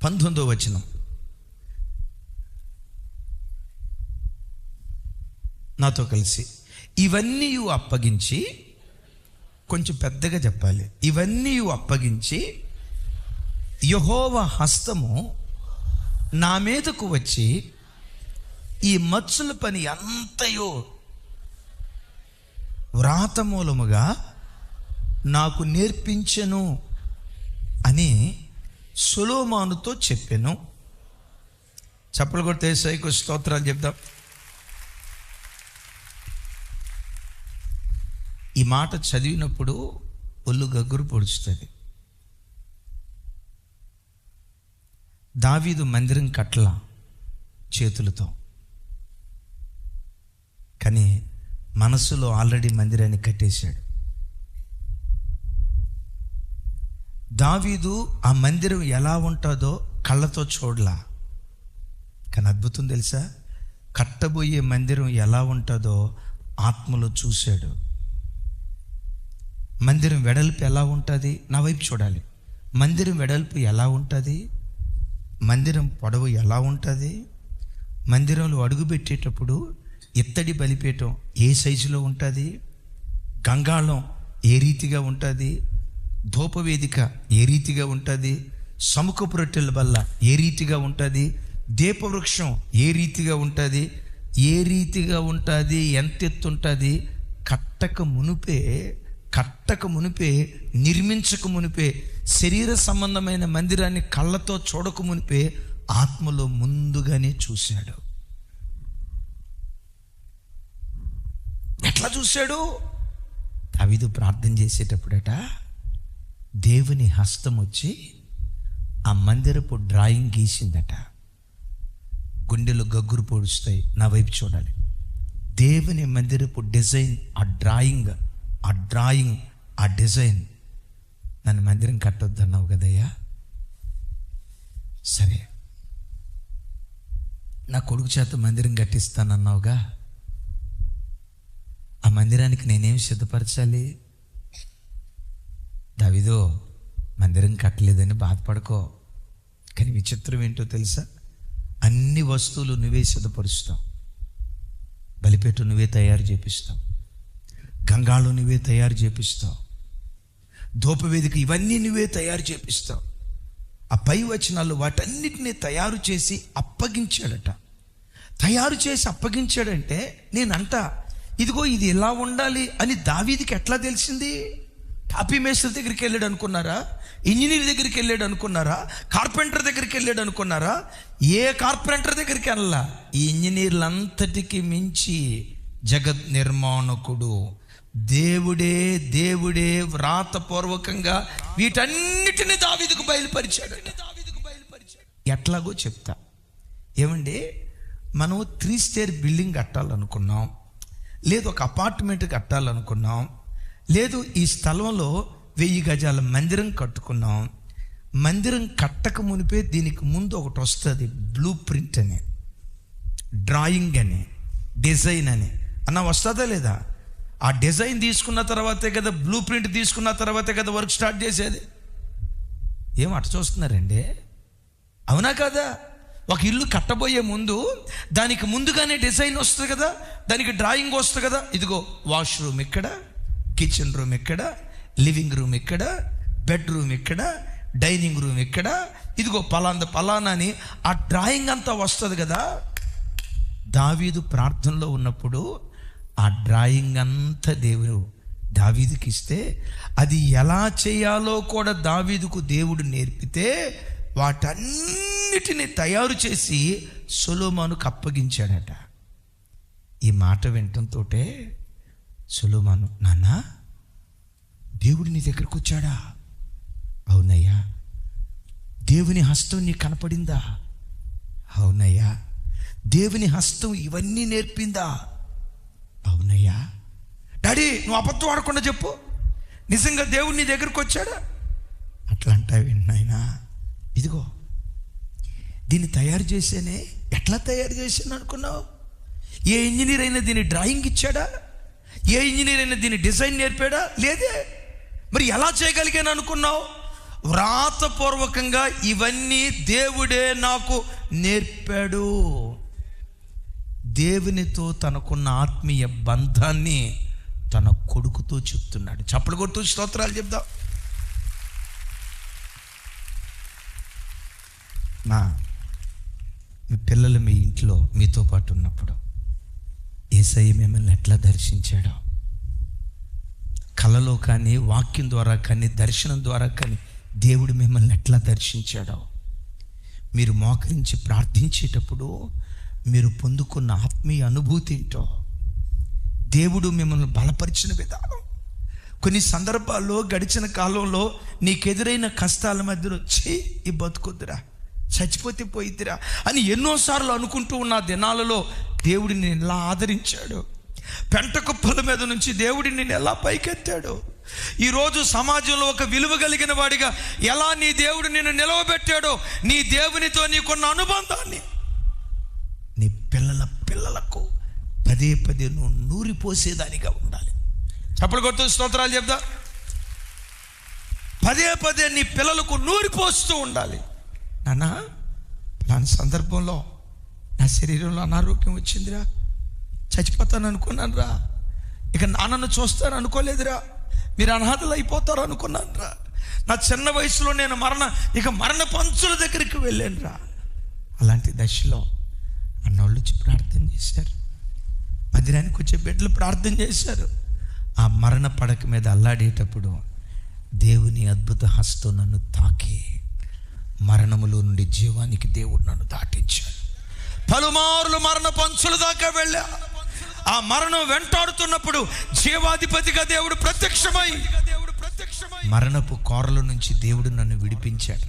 19వ వచనం నాతో కలిసి, ఇవన్నీ అప్పగించి, కొంచెం పెద్దగా చెప్పాలి, ఇవన్నీ అప్పగించి యెహోవా హస్తము నా మీదకు వచ్చి ఈ మచ్చుల పని అంతయో వ్రాతమూలముగా నాకు నేర్పించెను అని సొలొమోనుతో చెప్పాను. చప్పలు కొడితే యేసయ్యకు స్తోత్రాలు చెప్దాం. ఈ మాట చదివినప్పుడు ఒళ్ళు గగ్గురు పొడుస్తుంది. దావీదు మందిరం కట్ల చేతులతో, కానీ మనసులో ఆల్రెడీ మందిరాన్ని కట్టేశాడు. దావీదు ఆ మందిరం ఎలా ఉంటుందో కళ్ళతో చూడలా, కానీ అద్భుతం తెలుసా, కట్టబోయే మందిరం ఎలా ఉంటుందో ఆత్మలో చూశాడు. మందిరం వెడల్పు ఎలా ఉంటుంది, నా వైపు చూడాలి. మందిరం వెడల్పు ఎలా ఉంటుంది, మందిరం పొడవు ఎలా ఉంటుంది, మందిరంలో అడుగుపెట్టేటప్పుడు ఇత్తడి బలిపీఠం ఏ సైజులో ఉంటుంది, గంగాళం ఏ రీతిగా ఉంటుంది, ధూపవేదిక ఏ రీతిగా ఉంటుంది, సముఖపు రొట్టెల బల్ల ఏ రీతిగా ఉంటుంది, దీపవృక్షం ఏ రీతిగా ఉంటుంది, ఏ రీతిగా ఉంటుంది, ఎంత ఎత్తు ఉంటుంది, కట్టక మునిపే నిర్మించక మునిపే, శరీర సంబంధమైన మందిరాన్ని కళ్ళతో చూడక మునిపే ఆత్మలో ముందుగానే చూశాడు. ఎట్లా చూశాడు? దావీదు ప్రార్థన చేసేటప్పుడట దేవుని హస్తం వచ్చి ఆ మందిరపు డ్రాయింగ్ గీసిందట. గుండెలు గగ్గురు పొడుస్తాయి, నా వైపు చూడాలి. దేవుని మందిరపు డిజైన్, ఆ డిజైన్. నన్ను మందిరం కట్టొద్దన్నావు కదయ్యా, సరే నా కొడుకు చేత మందిరం కట్టిస్తానన్నావుగా, ఆ మందిరానికి నేనేం సిద్ధపరచాలి? దావీదో, మందిరం కట్టలేదని బాధపడుకో, కానీ విచిత్రం ఏంటో తెలుసా? అన్ని వస్తువులు నువ్వే సిద్ధపరుస్తావు. బలిపేట నువ్వే తయారు చేపిస్తావు, గంగాళం నువ్వే తయారు చేపిస్తావు, ధూపవేదిక ఇవన్నీ నువ్వే తయారు చేపిస్తావు. ఆ పై వచనాలు వాటన్నిటినీ తయారు చేసి అప్పగించాడట. తయారు చేసి అప్పగించాడంటే నేనంట, ఇదిగో ఇది ఎలా ఉండాలి అని దావీదికి ఎట్లా తెలిసింది? టాపీ మేస్త్రి దగ్గరికి వెళ్ళాడు అనుకున్నారా? ఇంజనీర్ దగ్గరికి వెళ్ళాడు అనుకున్నారా? కార్పెంటర్ దగ్గరికి వెళ్ళాడు అనుకున్నారా? ఏ కార్పెంటర్ దగ్గరికి వెళ్ళా. ఈ ఇంజనీర్లంతటికి మించి జగత్ నిర్మాణకుడు దేవుడే వ్రాతపూర్వకంగా వీటన్నిటిని దావీదుకు బయలుపరిచాడు. ఎట్లాగో చెప్తా. ఏమండి, మనం 3 స్టేర్ బిల్డింగ్ కట్టాలనుకున్నాం, లేదు ఒక అపార్ట్మెంట్ కట్టాలనుకున్నాం, లేదు ఈ స్థలంలో 1000 గజాల మందిరం కట్టుకున్నాం. మందిరం కట్టక మునిపే దీనికి ముందు ఒకటి వస్తుంది, బ్లూ ప్రింట్ అని, డ్రాయింగ్ అని, డిజైన్ అని. అన్న వస్తుందా లేదా? ఆ డిజైన్ తీసుకున్న తర్వాతే కదా, బ్లూ ప్రింట్ తీసుకున్న తర్వాతే కదా వర్క్ స్టార్ట్ చేసేది. ఏం అట చూస్తున్నారండి? అవునా కదా? ఒక ఇల్లు కట్టబోయే ముందు దానికి ముందుగానే డిజైన్ వస్తుంది కదా, దానికి డ్రాయింగ్ వస్తుంది కదా. ఇదిగో వాష్రూమ్ ఇక్కడ, కిచెన్ రూమ్ ఇక్కడ, లివింగ్ రూమ్ ఇక్కడ, బెడ్రూమ్ ఇక్కడ, డైనింగ్ రూమ్ ఇక్కడ, ఇదిగో పలానా అని ఆ డ్రాయింగ్ అంతా వస్తుంది కదా. దావీదు ప్రార్థనలో ఉన్నప్పుడు ఆ డ్రాయింగ్ అంతా దేవుడు దావీదుకి ఇస్తే, అది ఎలా చేయాలో కూడా దావీదుకు దేవుడు నేర్పితే వాటన్నిటిని తయారు చేసి సొలొమోనుకు అప్పగించాడట. ఈ మాట వినటంతో సొలొమోను, నాన్న దేవుడు నీ దగ్గరకు వచ్చాడా? అవునయ్యా. దేవుని హస్తం నీకు కనపడిందా? అవునయ్యా. దేవుని హస్తం ఇవన్నీ నేర్పిందా? అవునయ్యా. డాడీ, నువ్వు అబద్ధం ఆడకుండా చెప్పు, నిజంగా దేవుడు నీ దగ్గరకు వచ్చాడా? అట్లా అంటావు నాయనా. ఇదిగో దీన్ని తయారు చేసేనే. ఎట్లా తయారు చేసాను అనుకున్నావు? ఏ ఇంజనీర్ అయినా దీన్ని డ్రాయింగ్ ఇచ్చాడా? ఏ ఇంజనీర్ అయినా దీన్ని డిజైన్ నేర్పాడా? లేదే. మరి ఎలా చేయగలిగాను అనుకున్నావు? వ్రాతపూర్వకంగా ఇవన్నీ దేవుడే నాకు నేర్పాడు. దేవునితో తనకున్న ఆత్మీయ బంధాన్ని తన కొడుకుతో చెప్తున్నాడు. చప్పలు కొడుతూ స్తోత్రాలు చెప్దాం. మీ పిల్లలు మీ ఇంట్లో మీతో పాటు ఉన్నప్పుడు యేసయ్య మిమ్మల్ని ఎట్లా దర్శించాడో, కలలో కానీ, వాక్యం ద్వారా కానీ, దర్శనం ద్వారా కానీ దేవుడు మిమ్మల్ని ఎట్లా దర్శించాడో, మీరు మోకరించి ప్రార్థించేటప్పుడు మీరు పొందుకున్న ఆత్మీయ అనుభూతి ఏంటో, దేవుడు మిమ్మల్ని బలపరిచిన విధానం. కొన్ని సందర్భాల్లో గడిచిన కాలంలో నీకెదురైన కష్టాల మధ్యలో ఈ బతుకొద్దురా, చచ్చిపోతే పోయిద్దిరా అని ఎన్నోసార్లు అనుకుంటూ ఉన్న దినాలలో దేవుడు నిన్ను ఎలా ఆదరించాడు. పెంట కుప్పల మీద నుంచి దేవుడు నిన్ను ఎలా పైకెత్తాడు. ఈరోజు సమాజంలో ఒక విలువ కలిగిన వాడిగా ఎలా నీ దేవుడు నిన్ను నిలవబెట్టాడో, నీ దేవునితో నీకున్న అనుబంధాన్ని నీ పిల్లలకు పదే నువ్వు నూరిపోసేదానిగా ఉండాలి. చప్పలు కొడుతూ స్తోత్రాలు చెప్దా. పదే నీ పిల్లలకు నూరిపోస్తూ ఉండాలి. నాన్న, అలాంటి సందర్భంలో నా శరీరంలో అనారోగ్యం వచ్చిందిరా, చచ్చిపోతాను అనుకున్నాను రా, ఇక నాన్నను చూస్తాను అనుకోలేదురా, మీరు అనాథలు అయిపోతారు అనుకున్నాను రా, నా చిన్న వయసులో నేను మరణ పంచుల దగ్గరికి వెళ్ళాను రా. అలాంటి దశలో అన్నోళ్ళు వచ్చి ప్రార్థన చేశారు, మందిరానికి వచ్చే బిడ్డలు ప్రార్థన చేశారు. ఆ మరణ పడక మీద అల్లాడేటప్పుడు దేవుని అద్భుత హస్తం నన్ను తాకి మరణములో నుండి జీవానికి దేవుడు నన్ను దాటించాడు. పలుమార్లు మరణ పంచుల దాకా వెళ్ళా. ఆ మరణం వెంటాడుతున్నప్పుడు జీవాధిపతిగా దేవుడు ప్రత్యక్షమై మరణపు కోరల నుంచి దేవుడు నన్ను విడిపించాడు.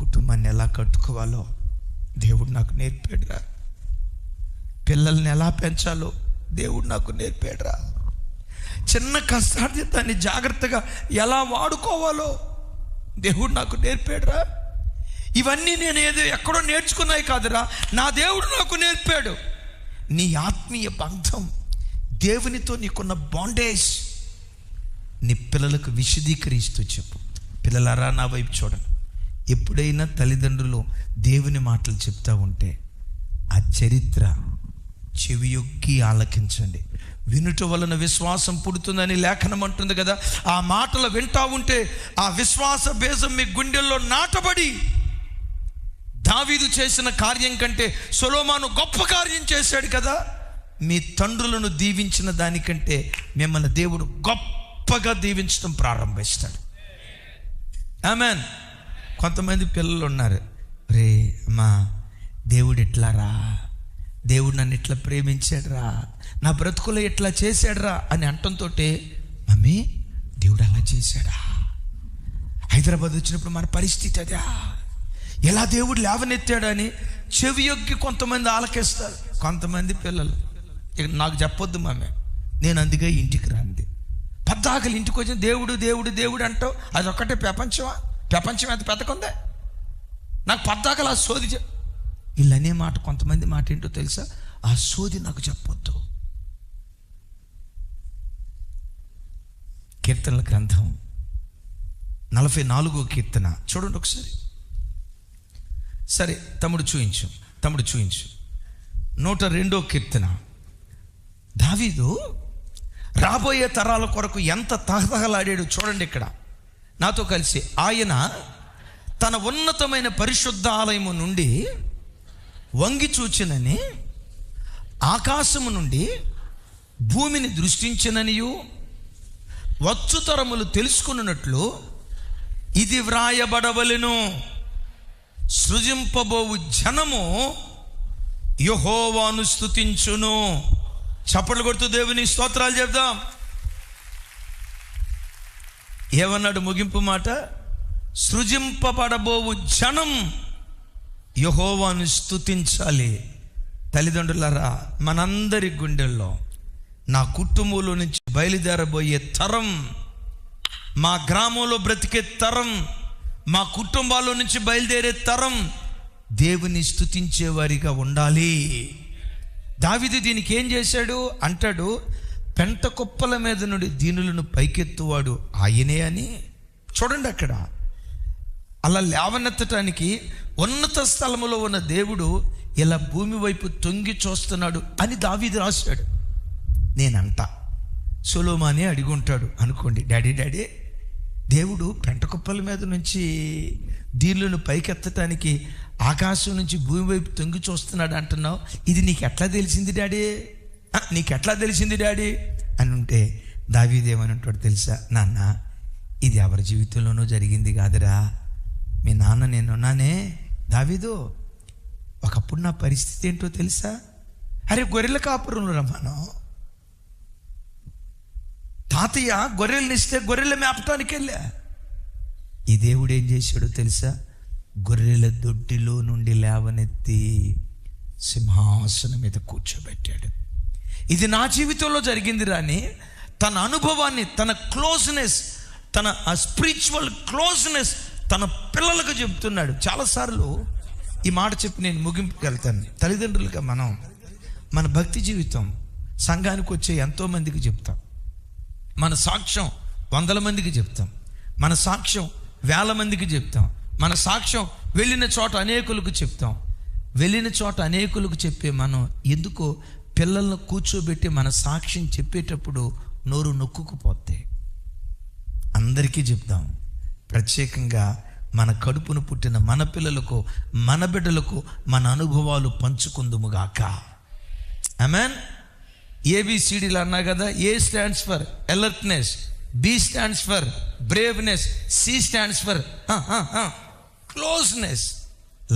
కుటుంబాన్ని ఎలా కట్టుకోవాలో దేవుడు నాకు నేర్పాడురా. పిల్లల్ని ఎలా పెంచాలో దేవుడు నాకు నేర్పాడురా. చిన్న కష్టాన్ని జాగ్రత్తగా ఎలా వాడుకోవాలో దేవుడు నాకు నేర్పాడురా. ఇవన్నీ నేను ఎక్కడో నేర్చుకున్నాయి కాదురా, నా దేవుడు నాకు నేర్పాడు. నీ ఆత్మీయ బంధం, దేవునితో నీకున్న బాండేజ్ నీ పిల్లలకు విశదీకరిస్తూ చెప్పు. పిల్లలారా, నా వైపు చూడండి. ఎప్పుడైనా తల్లిదండ్రులు దేవుని మాటలు చెప్తా ఉంటే ఆ చరిత్ర చెవియొక్కి ఆలకించండి. వినుట వలన విశ్వాసం పుడుతుందని లేఖనం అంటుంది కదా. ఆ మాటలు వింటా ఉంటే ఆ విశ్వాస బీజం మీ గుండెల్లో నాటబడి దావీదు చేసిన కార్యం కంటే సొలొమోను గొప్ప కార్యం చేశాడు కదా. మీ తండ్రులను దీవించిన దానికంటే మిమ్మల్ని దేవుడు గొప్పగా దీవించడం ప్రారంభిస్తాడు. ఆమెన్. కొంతమంది పిల్లలు ఉన్నారు, రే అమ్మా దేవుడు ఎట్లారా, దేవుడు నన్ను ఇట్లా ప్రేమించాడురా, నా బ్రతుకులో ఇట్లా చేశాడురా అని అంటంతో, మమ్మీ దేవుడు అలా చేశాడా, హైదరాబాద్ వచ్చినప్పుడు మన పరిస్థితి అదా, ఎలా దేవుడు లేవనెత్తాడని చెవియొక్కి కొంతమంది ఆలకిస్తారు. కొంతమంది పిల్లలు ఇక నాకు చెప్పొద్దు మమ్మీ, నేను అందుకే ఇంటికి రాంది. పద్దాకలు ఇంటికి వచ్చి దేవుడు దేవుడు దేవుడు అంటావు, అది ఒక్కటే ప్రపంచమా? ప్రపంచం ఎంత పెద్దకుందే, నాకు పద్దాకలు ఆ సోది వీళ్ళు అనే మాట. కొంతమంది మాట ఏంటో తెలుసా, ఆ సోది నాకు చెప్పొద్దు. కీర్తనల గ్రంథం 44వ కీర్తన చూడండి ఒకసారి. సరే తమ్ముడు చూయించు 102వ కీర్తన. దావీదు రాబోయే తరాల కొరకు ఎంత తహతహలాడాడు చూడండి ఇక్కడ నాతో కలిసి. ఆయన తన ఉన్నతమైన పరిశుద్ధ ఆలయము నుండి వంగి చూచినని, ఆకాశము నుండి భూమిని దృష్టించిననియు, వచ్చు తరములు తెలుసుకున్నట్లు ఇది వ్రాయబడవలెను, సృజింపబోవు జనము యెహోవాను స్తుతించును. చప్పట్లు కొడుతూ దేవుని స్తోత్రాలు చెప్దాం. ఏమన్నాడు ముగింపు మాట? సృజింపబడబోవు జనం యెహోవాను స్తుతించాలి. తల్లిదండ్రులారా, మనందరి గుండెల్లో నా కుటుంబంలో నుంచి బయలుదేరబోయే తరం, మా గ్రామంలో బ్రతికే తరం, మా కుటుంబాల్లో నుంచి బయలుదేరే తరం దేవుని స్తుతించేవారిగా ఉండాలి. దావీదు దీనికి ఏం చేశాడు అంటాడు, పెంట కుప్పల మీద నుండి దీనులను పైకెత్తువాడు ఆయనే అని. చూడండి అక్కడ అలా లేవనెత్తటానికి ఉన్నత స్థలములో ఉన్న దేవుడు ఇలా భూమి వైపు తొంగి చూస్తున్నాడు అని దావీదు రాశాడు. నేనంట సొలొమోనే అడిగి ఉంటాడు అనుకోండి, డాడీ దేవుడు పెంట కుప్పల మీద నుంచి దీనులను పైకెత్తటానికి ఆకాశం నుంచి భూమి వైపు తొంగి చూస్తున్నాడు అంటున్నావు, ఇది నీకు ఎట్లా తెలిసింది డాడీ అని ఉంటే దావీదు ఏమని ఉంటాడు తెలుసా? నాన్న, ఇది ఎవరి జీవితంలోనూ జరిగింది కాదురా, మీ నాన్న నేనున్నానే. దావీదు, ఒకప్పుడు నా పరిస్థితి ఏంటో తెలుసా? అరే గొర్రెల కాపురంలో రమ్మను, తాతయ్య గొర్రెల్ని ఇస్తే గొర్రెల మేపటానికి వెళ్ళా. ఈ దేవుడు ఏం చేశాడో తెలుసా? గొర్రెల దొడ్డిలో నుండి లేవనెత్తి సింహాసనం మీద కూర్చోబెట్టాడు. ఇది నా జీవితంలో జరిగింది రాని తన అనుభవాన్ని, తన క్లోజ్నెస్, తన స్పిరిచువల్ క్లోజ్నెస్ తన పిల్లలకు చెప్తున్నాడు. చాలాసార్లు ఈ మాట చెప్పి నేను ముగింపుకి వెళ్తాను. తల్లిదండ్రులుగా మన భక్తి జీవితం సంఘానికి వచ్చే ఎంతోమందికి చెప్తాం, మన సాక్ష్యం 100 మందికి చెప్తాం, మన సాక్ష్యం 1000 మందికి చెప్తాం, మన సాక్ష్యం వెళ్ళిన చోట అనేకులకు చెప్తాం. వెళ్ళిన చోట అనేకులకు చెప్పే మనం ఎందుకో పిల్లలను కూర్చోబెట్టి మన సాక్ష్యం చెప్పేటప్పుడు నోరు నొక్కుకుపోతే అందరికీ చెప్దాం. ప్రత్యేకంగా మన కడుపును పుట్టిన మన పిల్లలకు, మన బిడ్డలకు మన అనుభవాలు పంచుకుందుముగాక. ఆమేన్. ABCDలు అన్నా కదా. A stands for alertness, B stands for braveness, C stands for closeness,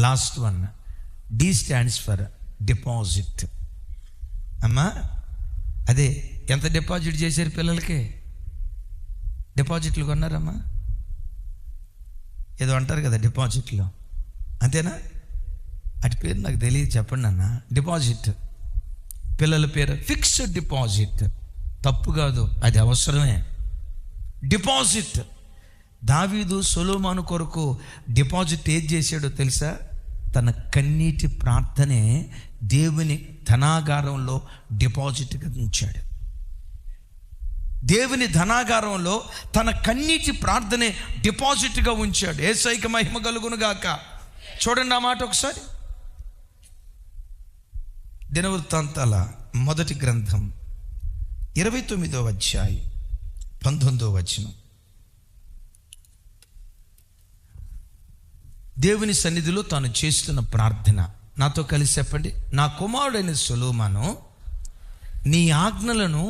last one D stands for deposit. అమ్మా అదే, ఎంత డిపాజిట్ చేశారు పిల్లలకి? డిపాజిట్లు కొన్నారమ్మా? ఏదో అంటారు కదా డిపాజిట్లో, అంతేనా? అటు పేరు నాకు తెలియదు, చెప్పండి అన్న. డిపాజిట్, పిల్లల పేరు ఫిక్స్డ్ డిపాజిట్. తప్పు కాదు, అది అవసరమే. డిపాజిట్. దావీదు సొలొమోను కొరకు డిపాజిట్ ఏది చేశాడో తెలుసా? తన కన్నీటి ప్రార్థనే దేవుని ధనాగారంలో డిపాజిట్గా ఉంచాడు. దేవుని ధనాగారంలో తన కన్నీటి ప్రార్థనే డిపాజిట్గా ఉంచాడు. యేసయ్యకి మహిమ కలుగును గాక. చూడండి ఆ మాట ఒకసారి. దినవృత్తాంతాల మొదటి గ్రంథం 29వ అధ్యాయం 19వ వచనం. దేవుని సన్నిధిలో తాను చేస్తున్న ప్రార్థన నాతో కలిసి చెప్పండి. నా కుమారుడైన సొలొమోను నీ ఆజ్ఞలను,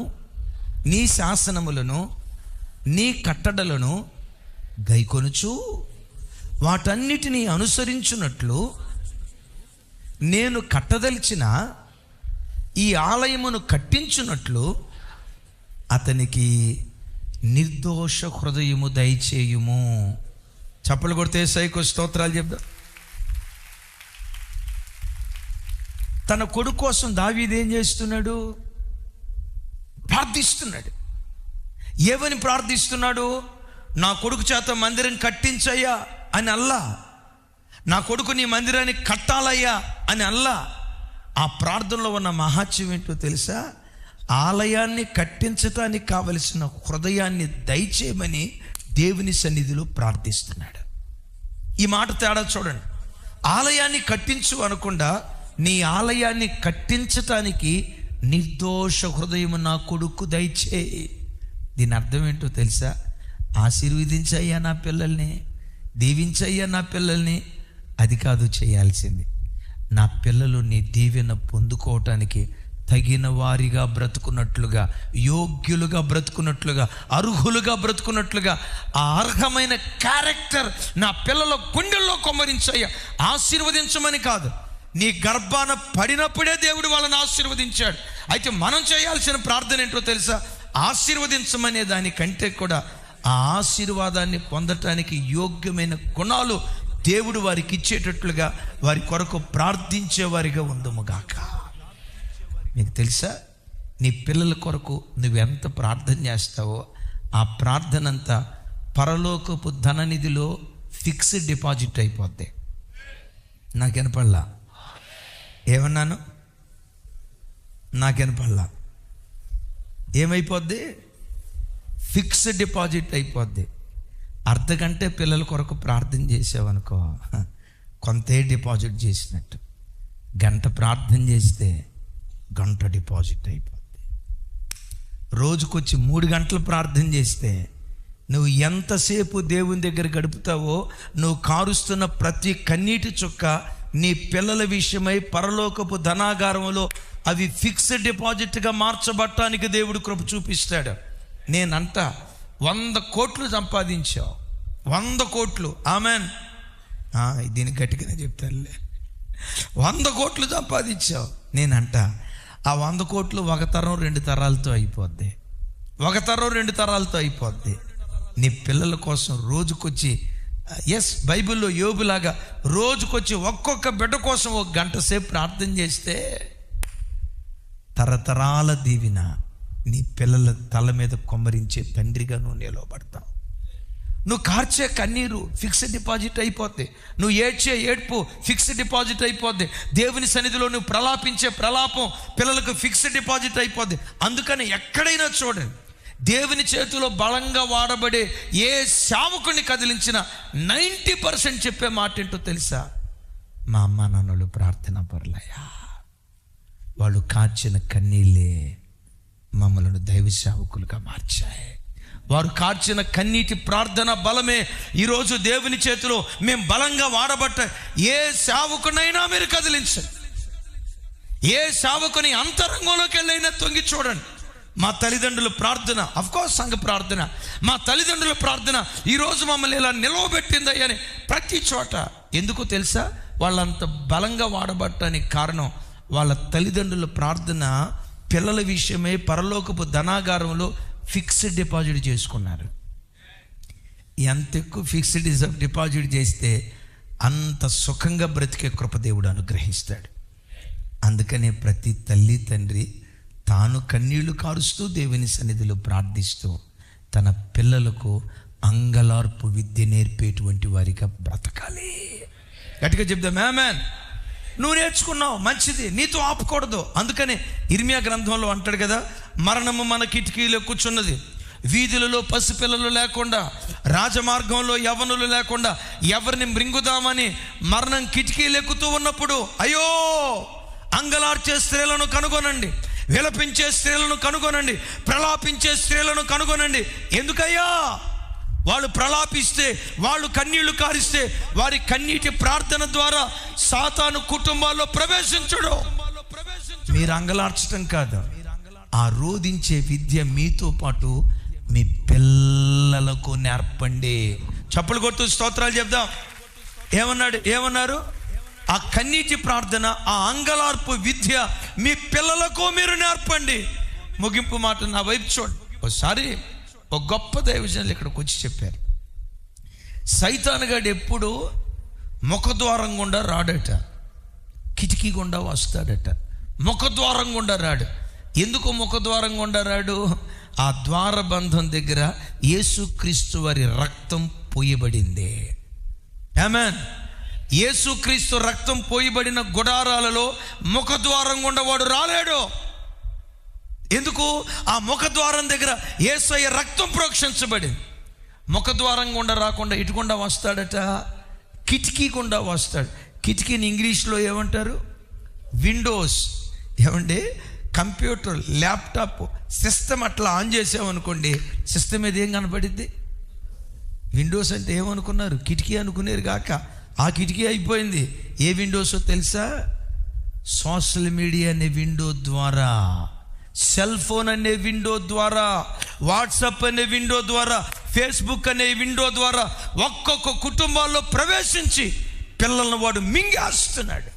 నీ శాసనములను, నీ కట్టడలను గైకొనుచు వాటన్నిటినీ అనుసరించున్నట్లు నేను కట్టదలిచిన ఈ ఆలయమును కట్టించున్నట్లు అతనికి నిర్దోష హృదయము దయచేయుము. చప్పలు కొడితే యేసయ్యకు స్తోత్రాలు చెప్దాం. తన కొడుకు కోసం దావీదు ఏం చేస్తున్నాడు? ప్రార్థిస్తున్నాడు. ఏమని ప్రార్థిస్తున్నాడు? నా కొడుకు చేత మందిరం కట్టించయ్యా అని అల్లా, నా కొడుకు నీ మందిరాన్ని కట్టాలయ్యా అని అల్లా. ఆ ప్రార్థనలో ఉన్న మహాత్యం ఏంటో తెలుసా? ఆలయాన్ని కట్టించటానికి కావలసిన హృదయాన్ని దయచేయమని దేవుని సన్నిధిలో ప్రార్థిస్తున్నాడు. ఈ మాట తేడా చూడండి. ఆలయాన్ని కట్టించు అనకుండా నీ ఆలయాన్ని కట్టించటానికి నిర్దోష హృదయము నా కొడుకు దయచేయి. దీని అర్థం ఏంటో తెలుసా? ఆశీర్వదించయ్యా నా పిల్లల్ని, దీవించయ్యా నా పిల్లల్ని. అది కాదు చేయాల్సింది. నా పిల్లలు నీ దీవెన పొందుకోవటానికి తగిన వారిగా బ్రతుకున్నట్లుగా, యోగ్యులుగా బ్రతుకున్నట్లుగా, అర్హులుగా బ్రతుకున్నట్లుగా ఆ అర్హమైన క్యారెక్టర్ నా పిల్లల గుండెల్లో కొమ్మరించయ్యా. ఆశీర్వదించమని కాదు, నీ గర్భాన పడినప్పుడే దేవుడు వాళ్ళని ఆశీర్వదించాడు. అయితే మనం చేయాల్సిన ప్రార్థన ఏంటో తెలుసా? ఆశీర్వదించమనే దానికంటే కూడా ఆ ఆశీర్వాదాన్ని పొందటానికి యోగ్యమైన గుణాలు దేవుడు వారికి ఇచ్చేటట్లుగా వారి కొరకు ప్రార్థించేవారిగా ఉందముగాక. నీకు తెలుసా, నీ పిల్లల కొరకు నువ్వెంత ప్రార్థన చేస్తావో ఆ ప్రార్థన అంతా పరలోకపు ధననిధిలో ఫిక్స్డ్ డిపాజిట్ అయిపోద్ది. నాకు వినపడలా? ఏమన్నాను? నాకు వినపడలా? ఏమైపోద్ది? ఫిక్స్డ్ డిపాజిట్ అయిపోద్ది. అర్ధగంటే పిల్లల కొరకు ప్రార్థన చేసావనుకో, కొంతే డిపాజిట్ చేసినట్టు. గంట ప్రార్థన చేస్తే గంట డిపాజిట్ అయిపోద్ది. రోజుకొచ్చి 3 గంటలు ప్రార్థన చేస్తే నువ్వు ఎంతసేపు దేవుని దగ్గర గడుపుతావో, నువ్వు కారుస్తున్న ప్రతి కన్నీటి చుక్క నీ పిల్లల విషయమై పరలోకపు ధనాగారంలో అవి ఫిక్స్డ్ డిపాజిట్గా మార్చబట్టానికి దేవుడు కృప చూపిస్తాడు. నేనంట 100 కోట్లు సంపాదించావు, 100 కోట్లు. ఆమెన్. దీని గట్టిగానే చెప్తారులే. 100 కోట్లు సంపాదించావు. నేనంట ఆ 100 కోట్లు 1 తరం 2 తరాలతో అయిపోద్ది. 1 తరం 2 తరాలతో అయిపోద్ది. నీ పిల్లల కోసం రోజుకొచ్చి, బైబిల్లో యోబులాగా రోజుకొచ్చి ఒక్కొక్క బిడ్డ కోసం 1 గంట సేపు ప్రార్థన చేస్తే తరతరాల దీవెన నీ పిల్లల తల మీద కొమ్మరించే తండ్రిగా నువ్వు నిలవబడతావు. నువ్వు కార్చే కన్నీరు ఫిక్స్డ్ డిపాజిట్ అయిపోద్ది. నువ్వు ఏడ్చే ఏడ్పు ఫిక్స్డ్ డిపాజిట్ అయిపోద్ది. దేవుని సన్నిధిలో నువ్వు ప్రలాపించే ప్రలాపం పిల్లలకు ఫిక్స్డ్ డిపాజిట్ అయిపోద్ది. అందుకని ఎక్కడైనా చూడండి, దేవుని చేతిలో బలంగా వాడబడే ఏ సేవకుని కదిలించిన 90% చెప్పే మాట ఏంటో తెలుసా? మా అమ్మ నాన్నలు ప్రార్థన పరులయ్యా, వాళ్ళు కార్చిన కన్నీళ్ళే మమ్మలను దైవ సేవకులుగా మార్చాయి. వారు కార్చిన కన్నీటి ప్రార్థన బలమే ఈరోజు దేవుని చేతిలో మేము బలంగా వాడబట్ట. ఏ సేవకునైనా మీరు కదిలించండి, ఏ సేవకుని అంతరంగంలోకి వెళ్ళైనా తొంగి చూడండి. మా తల్లిదండ్రుల ప్రార్థన, అఫ్కోర్స్ సంఘ ప్రార్థన, మా తల్లిదండ్రుల ప్రార్థన ఈరోజు మమ్మల్ని ఇలా నిలవబెట్టింది అని ప్రతి చోట. ఎందుకు తెలుసా? వాళ్ళంత బలంగా వాడబట్టడానికి కారణం వాళ్ళ తల్లిదండ్రుల ప్రార్థన పిల్లల విషయమై పరలోకపు ధనాగారంలో ఫిక్స్డ్ డిపాజిట్ చేసుకున్నారు. ఎంత ఎక్కువ ఫిక్స్డ్ డిపాజిట్ చేస్తే అంత సుఖంగా బ్రతికే కృప దేవుడు అనుగ్రహిస్తాడు. అందుకనే ప్రతి తల్లి తండ్రి తాను కన్నీళ్లు కారుస్తూ దేవుని సన్నిధిలో ప్రార్థిస్తూ తన పిల్లలకు అంగలార్పు విద్య నేర్పేటువంటి వారిగా బ్రతకాలి. గట్టిగా చెప్దాం ఆమేన్. నువ్వు నేర్చుకున్నావు, మంచిది, నీతో ఆపకూడదు. అందుకనే ఇర్మియా గ్రంథంలో అంటాడు కదా, మరణము మన కిటికీలో కూర్చున్నది, వీధులలో పసిపిల్లలు లేకుండా, రాజమార్గంలో యవ్వనులు లేకుండా ఎవరిని మృంగుదామని మరణం కిటికీలు ఎక్కుతూ ఉన్నప్పుడు అయ్యో, అంగలార్చే స్త్రీలను కనుగొనండి, విలపించే స్త్రీలను కనుగొనండి, ప్రలాపించే స్త్రీలను కనుగొనండి. ఎందుకయ్యా? వాళ్ళు ప్రలాపిస్తే, వాళ్ళు కన్నీళ్లు కారిస్తే వారి కన్నీటి ప్రార్థన ద్వారా సాతాను కుటుంబాల్లో ప్రవేశించడు. మీరు అంగలార్చడం కాదు, ఆ రోధించే విద్య మీతో పాటు మీ పిల్లలకు నేర్పండి. చప్పలు కొట్టు స్తోత్రాలు చెప్దాం. ఏమన్నారు? ఆ కన్నీటి ప్రార్థన, ఆ అంగలార్పు విద్య మీ పిల్లలకు మీరు నేర్పండి. ముగింపు మాట నా వైపు చూడండి. ఒకసారి ఒక గొప్ప దైవజనులు ఇక్కడికి వచ్చి చెప్పారు, సైతానుగాడు ఎప్పుడు ముఖద్వారం గుండా రాడట, కిటికీ గుండా వస్తాడట. ముఖద్వారం గుండా రాడు. ఎందుకు ముఖద్వారం గుండా రాడు? ఆ ద్వారబంధం దగ్గర యేసుక్రీస్తు వారి రక్తం పోయబడింది. ఆమేన్. యేసుక్రీస్తు రక్తం పోయబడిన గుడారాలలో ముఖద్వారం గుండా వాడు రాలేడు. ఎందుకు? ఆ ముఖద్వారం దగ్గర యేసయ్య రక్తం ప్రోక్షించబడింది. ముఖద్వారం గుండా రాకుండా ఇటుకుండా వస్తాడట, కిటికీ గుండా వస్తాడు. కిటికీని ఇంగ్లీష్లో ఏమంటారు? విండోస్. ఏమండి, కంప్యూటర్, ల్యాప్టాప్ సిస్టమ్ అట్లా ఆన్ చేసామనుకోండి, సిస్టమ్ మీద ఏం కనపడిద్ది? విండోస్ అంటే ఏమనుకున్నారు? కిటికీ అనుకునేరు కాక ఆ కిటికీ అయిపోయింది. ఏ విండోసో తెలుసా? సోషల్ మీడియా అనే విండో ద్వారా, సెల్ ఫోన్ అనే విండో ద్వారా, వాట్సాప్ అనే విండో ద్వారా, ఫేస్బుక్ అనే విండో ద్వారా ఒక్కొక్క కుటుంబాల్లో ప్రవేశించి పిల్లలను వాడు మింగేస్తున్నాడు.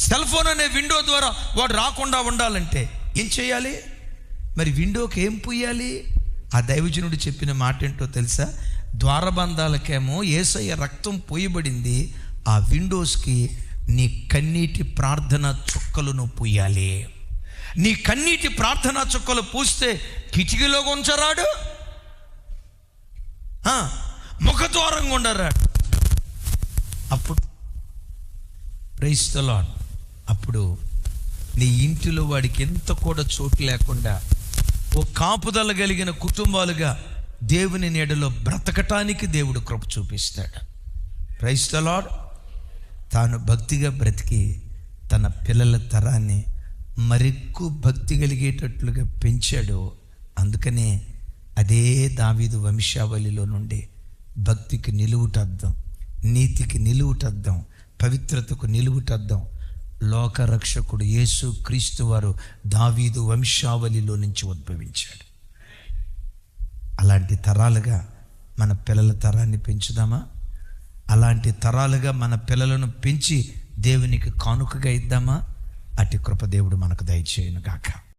సెల్ ఫోన్ అనే విండో ద్వారా వాడు రాకుండా ఉండాలంటే ఏం చేయాలి? మరి విండోకి ఏం పూయాలి? ఆ దైవజనుడు చెప్పిన మాట ఏంటో తెలుసా? ద్వారబంధాలకేమో యేసయ్య రక్తం పోయబడింది, ఆ విండోస్కి నీ కన్నీటి ప్రార్థన చుక్కలను పూయాలి. నీ కన్నీటి ప్రార్థన చుక్కలు పూస్తే కిటికీలో ఉంచరాడు, ముఖద్వారం ఉండరాడు. అప్పుడు ప్రైజ్ ది లార్డ్. అప్పుడు నీ ఇంటిలో వాడికి ఎంత కూడా చోటు లేకుండా ఓ కాపుదల కలిగిన కుటుంబాలుగా దేవుని నీడలో బ్రతకటానికి దేవుడు కృప చూపిస్తాడు. Praise the Lord. తాను భక్తిగా బ్రతికి తన పిల్లల తరాన్ని మరెక్కువ భక్తి కలిగేటట్లుగా పెంచాడు. అందుకనే అదే దావీదు వంశావళిలో నుండి భక్తికి నిలువుటద్దం, నీతికి నిలువుటద్దం, పవిత్రతకు నిలువుటద్దం లోకరక్షకుడు యేసు క్రీస్తు వారు దావీదు వంశావళిలో నుంచి ఉద్భవించాడు. అలాంటి తరాలుగా మన పిల్లల తరాన్ని పెంచుదామా? అలాంటి తరాలుగా మన పిల్లలను పెంచి దేవునికి కానుకగా ఇద్దామా? అట్టి కృప దేవుడు మనకు దయచేయును గాక.